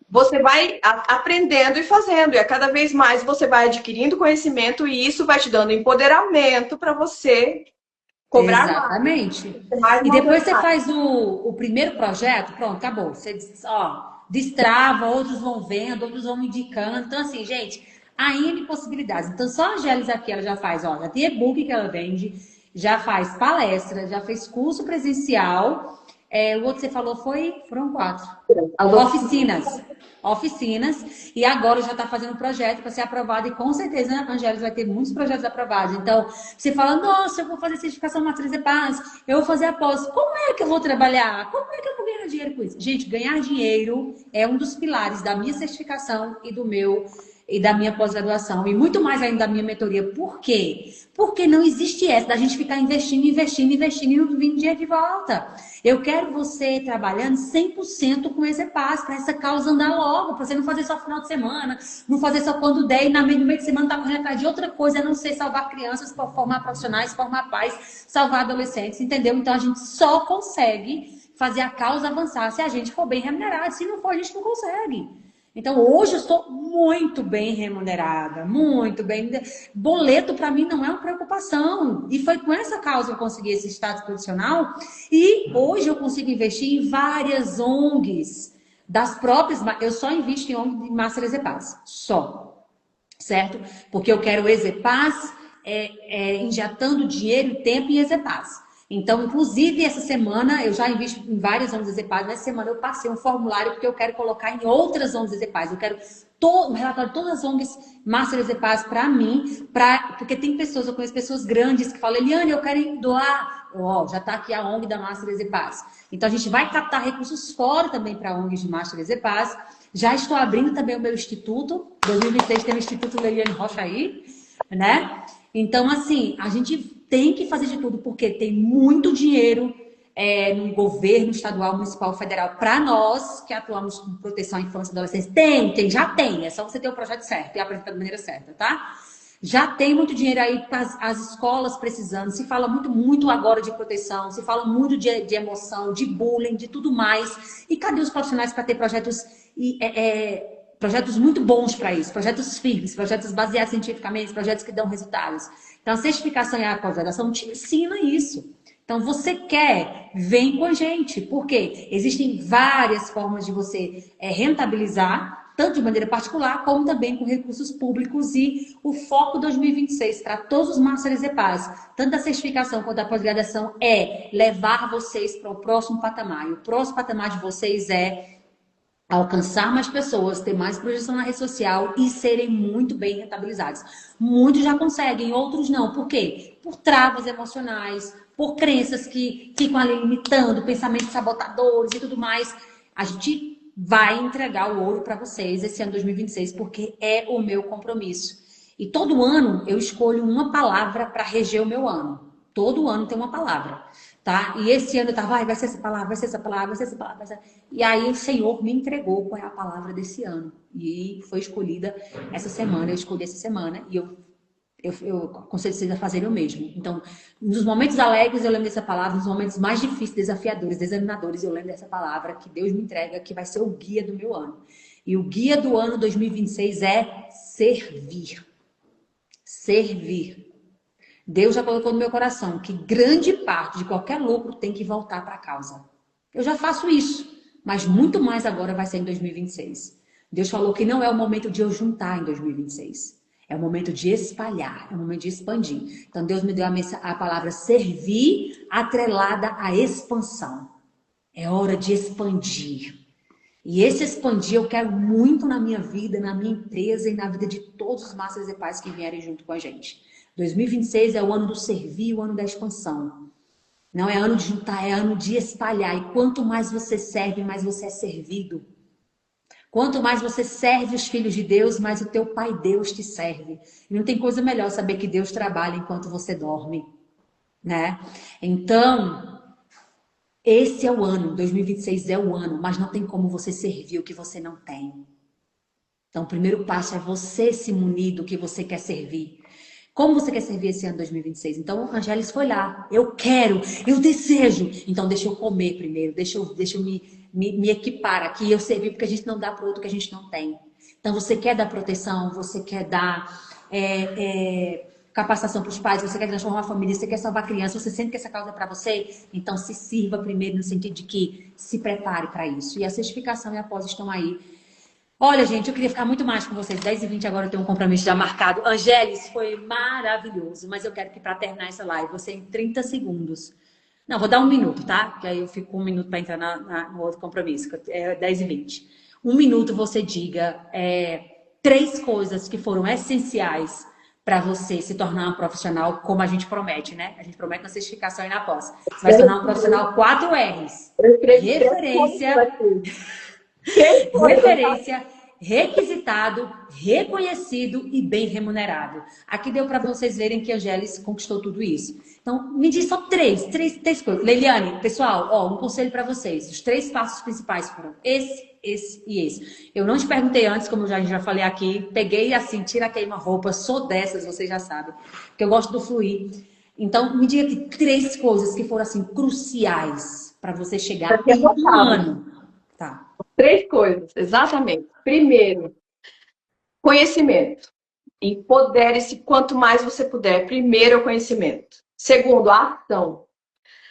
você vai aprendendo e fazendo. E a cada vez mais você vai adquirindo conhecimento e isso vai te dando empoderamento para você cobrar Exatamente. mais E depois você mais. faz o primeiro projeto, pronto, acabou. Você destrava, outros vão vendo, outros vão indicando. Então, assim, gente, há N possibilidades. Então, só a Gélis aqui, ela já faz, já tem e-book que ela vende, já faz palestra, já fez curso presencial, O outro que você falou foram 4. As Oficinas. Oficinas. E agora já está fazendo um projeto para ser aprovado. E com certeza a Angélis vai ter muitos projetos aprovados. Então, você fala, nossa, eu vou fazer certificação Matriz e Paz, eu vou fazer após. Como é que eu vou trabalhar? Como é que eu vou ganhar dinheiro com isso? Gente, ganhar dinheiro é um dos pilares da minha certificação e da minha pós-graduação, e muito mais ainda da minha mentoria. Por quê? Porque não existe essa da gente ficar investindo e não vindo dinheiro de volta. Eu quero você trabalhando 100% com esse passo, para essa causa andar logo, para você não fazer só final de semana, não fazer só quando der, e no meio de semana tá correndo atrás de outra coisa, a não ser salvar crianças, formar profissionais, formar pais, salvar adolescentes, entendeu? Então a gente só consegue fazer a causa avançar se a gente for bem remunerado. Se não for, a gente não consegue. Então, hoje eu estou muito bem remunerada, muito bem. Boleto, para mim, não é uma preocupação. E foi com essa causa que eu consegui esse status profissional. E hoje eu consigo investir em várias ONGs, das próprias. Eu só invisto em ONG de Master Exepaz, só. Certo? Porque eu quero o Exepaz injetando dinheiro e tempo em Exepaz. Então, inclusive, essa semana, eu já invisto em várias ONGs EZEPAS. Nessa semana eu passei um formulário porque eu quero colocar em outras ONGs EZEPAS. Eu quero um relatório de todas as ONGs Master EZEPAS para mim, porque tem pessoas, eu conheço pessoas grandes que falam, Eliane, eu quero doar. Já está aqui a ONG da Master EZEPAS. Então, a gente vai captar recursos fora também para ONGs de Master EZEPAS. Já estou abrindo também o meu instituto. Em 2026 tem o Instituto Eliane Rocha aí, né? Então, assim, a gente tem que fazer de tudo, porque tem muito dinheiro no governo estadual, municipal, federal, para nós que atuamos com proteção à infância e adolescência. Já tem. É só você ter o projeto certo e apresentar da maneira certa, tá? Já tem muito dinheiro aí para as escolas precisando. Se fala muito agora de proteção, se fala muito de emoção, de bullying, de tudo mais. E cadê os profissionais para ter projetos muito bons para isso, projetos firmes, projetos baseados cientificamente, projetos que dão resultados. Então, a certificação e a pós-graduação te ensina isso. Então, você quer, vem com a gente, porque existem várias formas de você rentabilizar, tanto de maneira particular, como também com recursos públicos. E o foco 2026 para todos os Master EZEPAS, tanto da certificação quanto da pós-graduação, é levar vocês para o próximo patamar. E o próximo patamar de vocês é alcançar mais pessoas, ter mais projeção na rede social e serem muito bem rentabilizados. Muitos já conseguem, outros não. Por quê? Por travas emocionais, por crenças que ficam ali limitando, pensamentos sabotadores e tudo mais. A gente vai entregar o ouro para vocês esse ano 2026, porque é o meu compromisso. E todo ano eu escolho uma palavra para reger o meu ano. Todo ano tem uma palavra. Tá? E esse ano eu tava, vai ser essa palavra, vai ser essa palavra, vai ser essa palavra. E aí o Senhor me entregou qual é a palavra desse ano. E foi escolhida essa semana, eu escolhi essa semana e eu aconselho vocês a fazerem o mesmo. Então, nos momentos alegres eu lembro dessa palavra, nos momentos mais difíceis, desafiadores, desanimadores, eu lembro dessa palavra que Deus me entrega, que vai ser o guia do meu ano. E o guia do ano 2026 é servir. Servir. Deus já colocou no meu coração que grande parte de qualquer lucro tem que voltar para a causa. Eu já faço isso, mas muito mais agora vai ser em 2026. Deus falou que não é o momento de eu juntar em 2026. É o momento de espalhar, é o momento de expandir. Então Deus me deu a palavra servir atrelada à expansão. É hora de expandir. E esse expandir eu quero muito na minha vida, na minha empresa e na vida de todos os Masters e Pais que vierem junto com a gente. 2026 é o ano do servir, o ano da expansão. Não é ano de juntar, é ano de espalhar. E quanto mais você serve, mais você é servido. Quanto mais você serve os filhos de Deus, mais o teu Pai Deus te serve. E não tem coisa melhor saber que Deus trabalha enquanto você dorme, né? Então, esse é o ano, 2026 é o ano, mas não tem como você servir o que você não tem. Então, o primeiro passo é você se munir do que você quer servir. Como você quer servir esse ano 2026? Então, a Angélis foi lá. Eu quero, eu desejo. Então, deixa eu comer primeiro. Deixa eu me equipar aqui. Eu servir porque a gente não dá para outro que a gente não tem. Então, você quer dar proteção, você quer dar capacitação para os pais, você quer transformar a família, você quer salvar a criança, você sente que essa causa é para você? Então, se sirva primeiro no sentido de que se prepare para isso. E a certificação e a pós estão aí. Olha, gente, eu queria ficar muito mais com vocês. 10h20 agora eu tenho um compromisso já marcado. Angélis, foi maravilhoso. Mas eu quero que para terminar essa live, você em 30 segundos, Não, vou dar 1 minuto, tá? Que aí eu fico 1 minuto para entrar no outro compromisso, que é 10h20. 1 minuto você diga três coisas que foram essenciais para você se tornar um profissional, como a gente promete, né? A gente promete na certificação e na pós. Você vai se tornar um profissional 4 R's. Eu escrevi 3 coisas Referência, aqui. 3 coisas, tá? referência, requisitado, reconhecido e bem remunerado. Aqui deu para vocês verem que a Angélis conquistou tudo isso. Então, me diz só três coisas. Leiliane, pessoal, ó, um conselho para vocês. Os 3 passos principais foram esse e esse. Eu não te perguntei antes, como eu já falei aqui. Peguei assim, tira queima-roupa, sou dessas, vocês já sabem. Porque eu gosto do fluir. Então, me diga aqui 3 coisas que foram assim cruciais para você chegar Aqui é em um anotado. ano. Tá. 3 coisas, exatamente. Primeiro, conhecimento. Empodere-se quanto mais você puder. Primeiro, é o conhecimento. Segundo, a ação.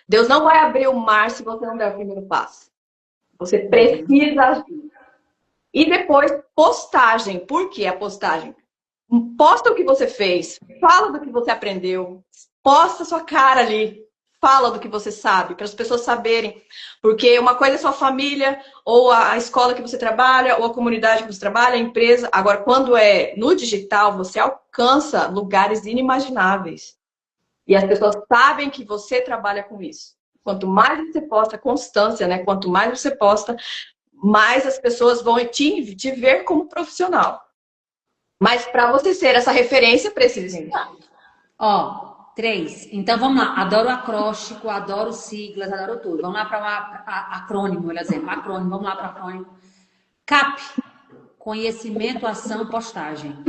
Deus não vai abrir o mar se você não der o primeiro passo. Você precisa agir. E depois, postagem. Por que a postagem? Posta o que você fez, fala do que você aprendeu, posta sua cara ali, fala do que você sabe, para as pessoas saberem. Porque uma coisa é sua família, ou a escola que você trabalha, ou a comunidade que você trabalha, a empresa. Agora, quando é no digital, você alcança lugares inimagináveis. E as pessoas sabem que você trabalha com isso. Quanto mais você posta, constância, né? Quanto mais você posta, mais as pessoas vão te ver como profissional. Mas para você ser essa referência, precisa ensinar. Ó, 3. Então vamos lá. Adoro acróstico, adoro siglas, adoro tudo. Vamos lá para acrônimo, por exemplo. Acrônimo, vamos lá para acrônimo. CAP. Conhecimento, ação, postagem.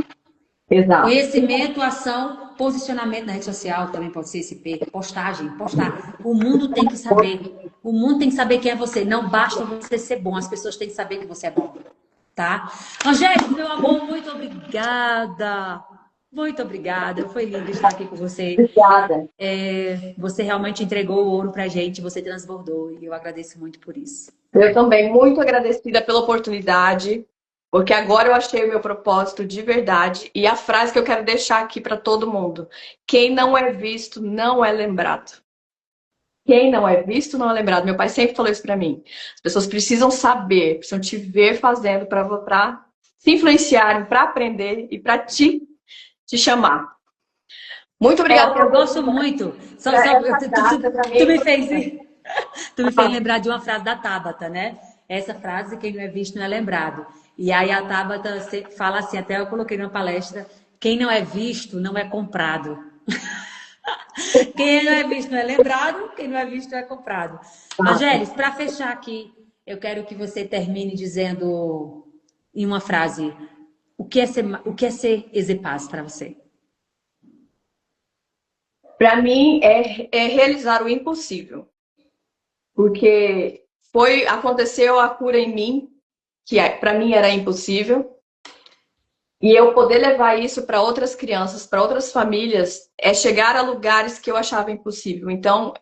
Exato. Conhecimento, ação, posicionamento na rede social, também pode ser esse P. Postagem, postar. O mundo tem que saber. O mundo tem que saber quem é você. Não basta você ser bom, as pessoas têm que saber que você é bom. Tá? Angélica, meu amor, muito obrigada. Muito obrigada. Foi lindo estar aqui com você. Obrigada. Você realmente entregou o ouro pra gente, você transbordou. E eu agradeço muito por isso. Eu também, muito agradecida pela oportunidade, porque agora eu achei o meu propósito de verdade. E a frase que eu quero deixar aqui para todo mundo: quem não é visto não é lembrado. Quem não é visto não é lembrado. Meu pai sempre falou isso para mim. As pessoas precisam saber, precisam te ver fazendo para se influenciarem, para aprender e para te chamar. Muito obrigada. Eu gosto muito. Tu me fez lembrar de uma frase da Tabata, né? Essa frase, quem não é visto não é lembrado. E aí a Tabata fala assim, até eu coloquei numa palestra: quem não é visto não é comprado. Quem não é visto não é lembrado, quem não é visto não é comprado. Angélis, para fechar aqui, eu quero que você termine dizendo em uma frase o que é ser Exepaz para você. Para mim é realizar o impossível, porque aconteceu a cura em mim, que para mim era impossível. E eu poder levar isso para outras crianças, para outras famílias, é chegar a lugares que eu achava impossível. Então,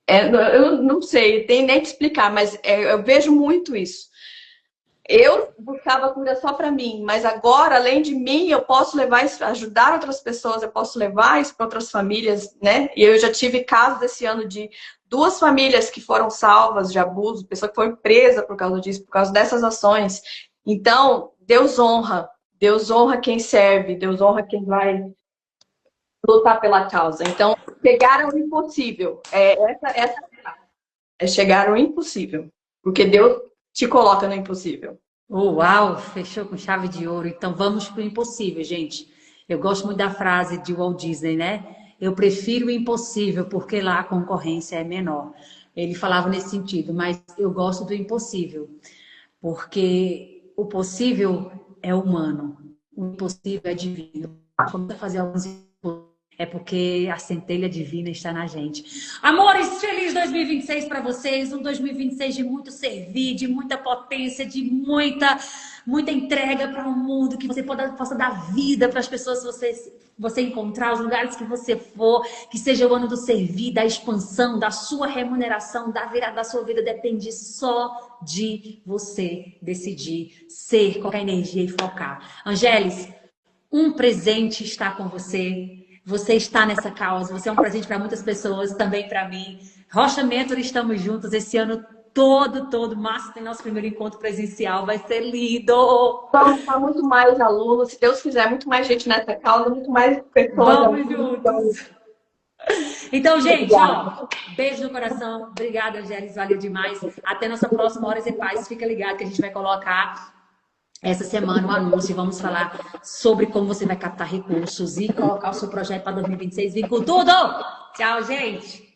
eu não sei, tem nem que explicar, mas eu vejo muito isso. Eu buscava cura só para mim, mas agora, além de mim, eu posso levar isso, ajudar outras pessoas, eu posso levar isso para outras famílias, né? E eu já tive casos esse ano de 2 famílias que foram salvas de abuso, pessoa que foi presa por causa disso, por causa dessas ações. Então, Deus honra quem serve, Deus honra quem vai lutar pela causa. Então, chegar ao impossível, é chegar ao impossível, porque Deus te coloca no impossível. Uau, fechou com chave de ouro. Então vamos para o impossível, gente. Eu gosto muito da frase de Walt Disney, né? Eu prefiro o impossível porque lá a concorrência é menor. Ele falava nesse sentido, mas eu gosto do impossível, porque o possível é humano, o impossível é divino. Vamos fazer alguns é porque a centelha divina está na gente. Amores, feliz 2026 para vocês. Um 2026 de muito servir, de muita potência, de muita entrega para o mundo, que você possa dar vida para as pessoas que você encontrar, os lugares que você for, que seja o ano do servir, da expansão, da sua remuneração, da virada da sua vida. Depende só de você decidir ser, colocar energia e focar. Angélis, um presente está com você. Você está nessa causa, você é um presente para muitas pessoas, também para mim. Rocha Mentor, estamos juntos esse ano todo. Márcio tem nosso primeiro encontro presencial, vai ser lindo! Vamos para muito mais alunos, se Deus quiser, muito mais gente nessa causa, muito mais pessoas. Vamos juntos! Então, gente, ó, beijo no coração. Obrigada, Angélis, valeu demais. Até nossa próxima Horas e Paz. Fica ligado que a gente vai colocar essa semana um anúncio e vamos falar sobre como você vai captar recursos e colocar o seu projeto para 2026. Vem com tudo! Tchau, gente!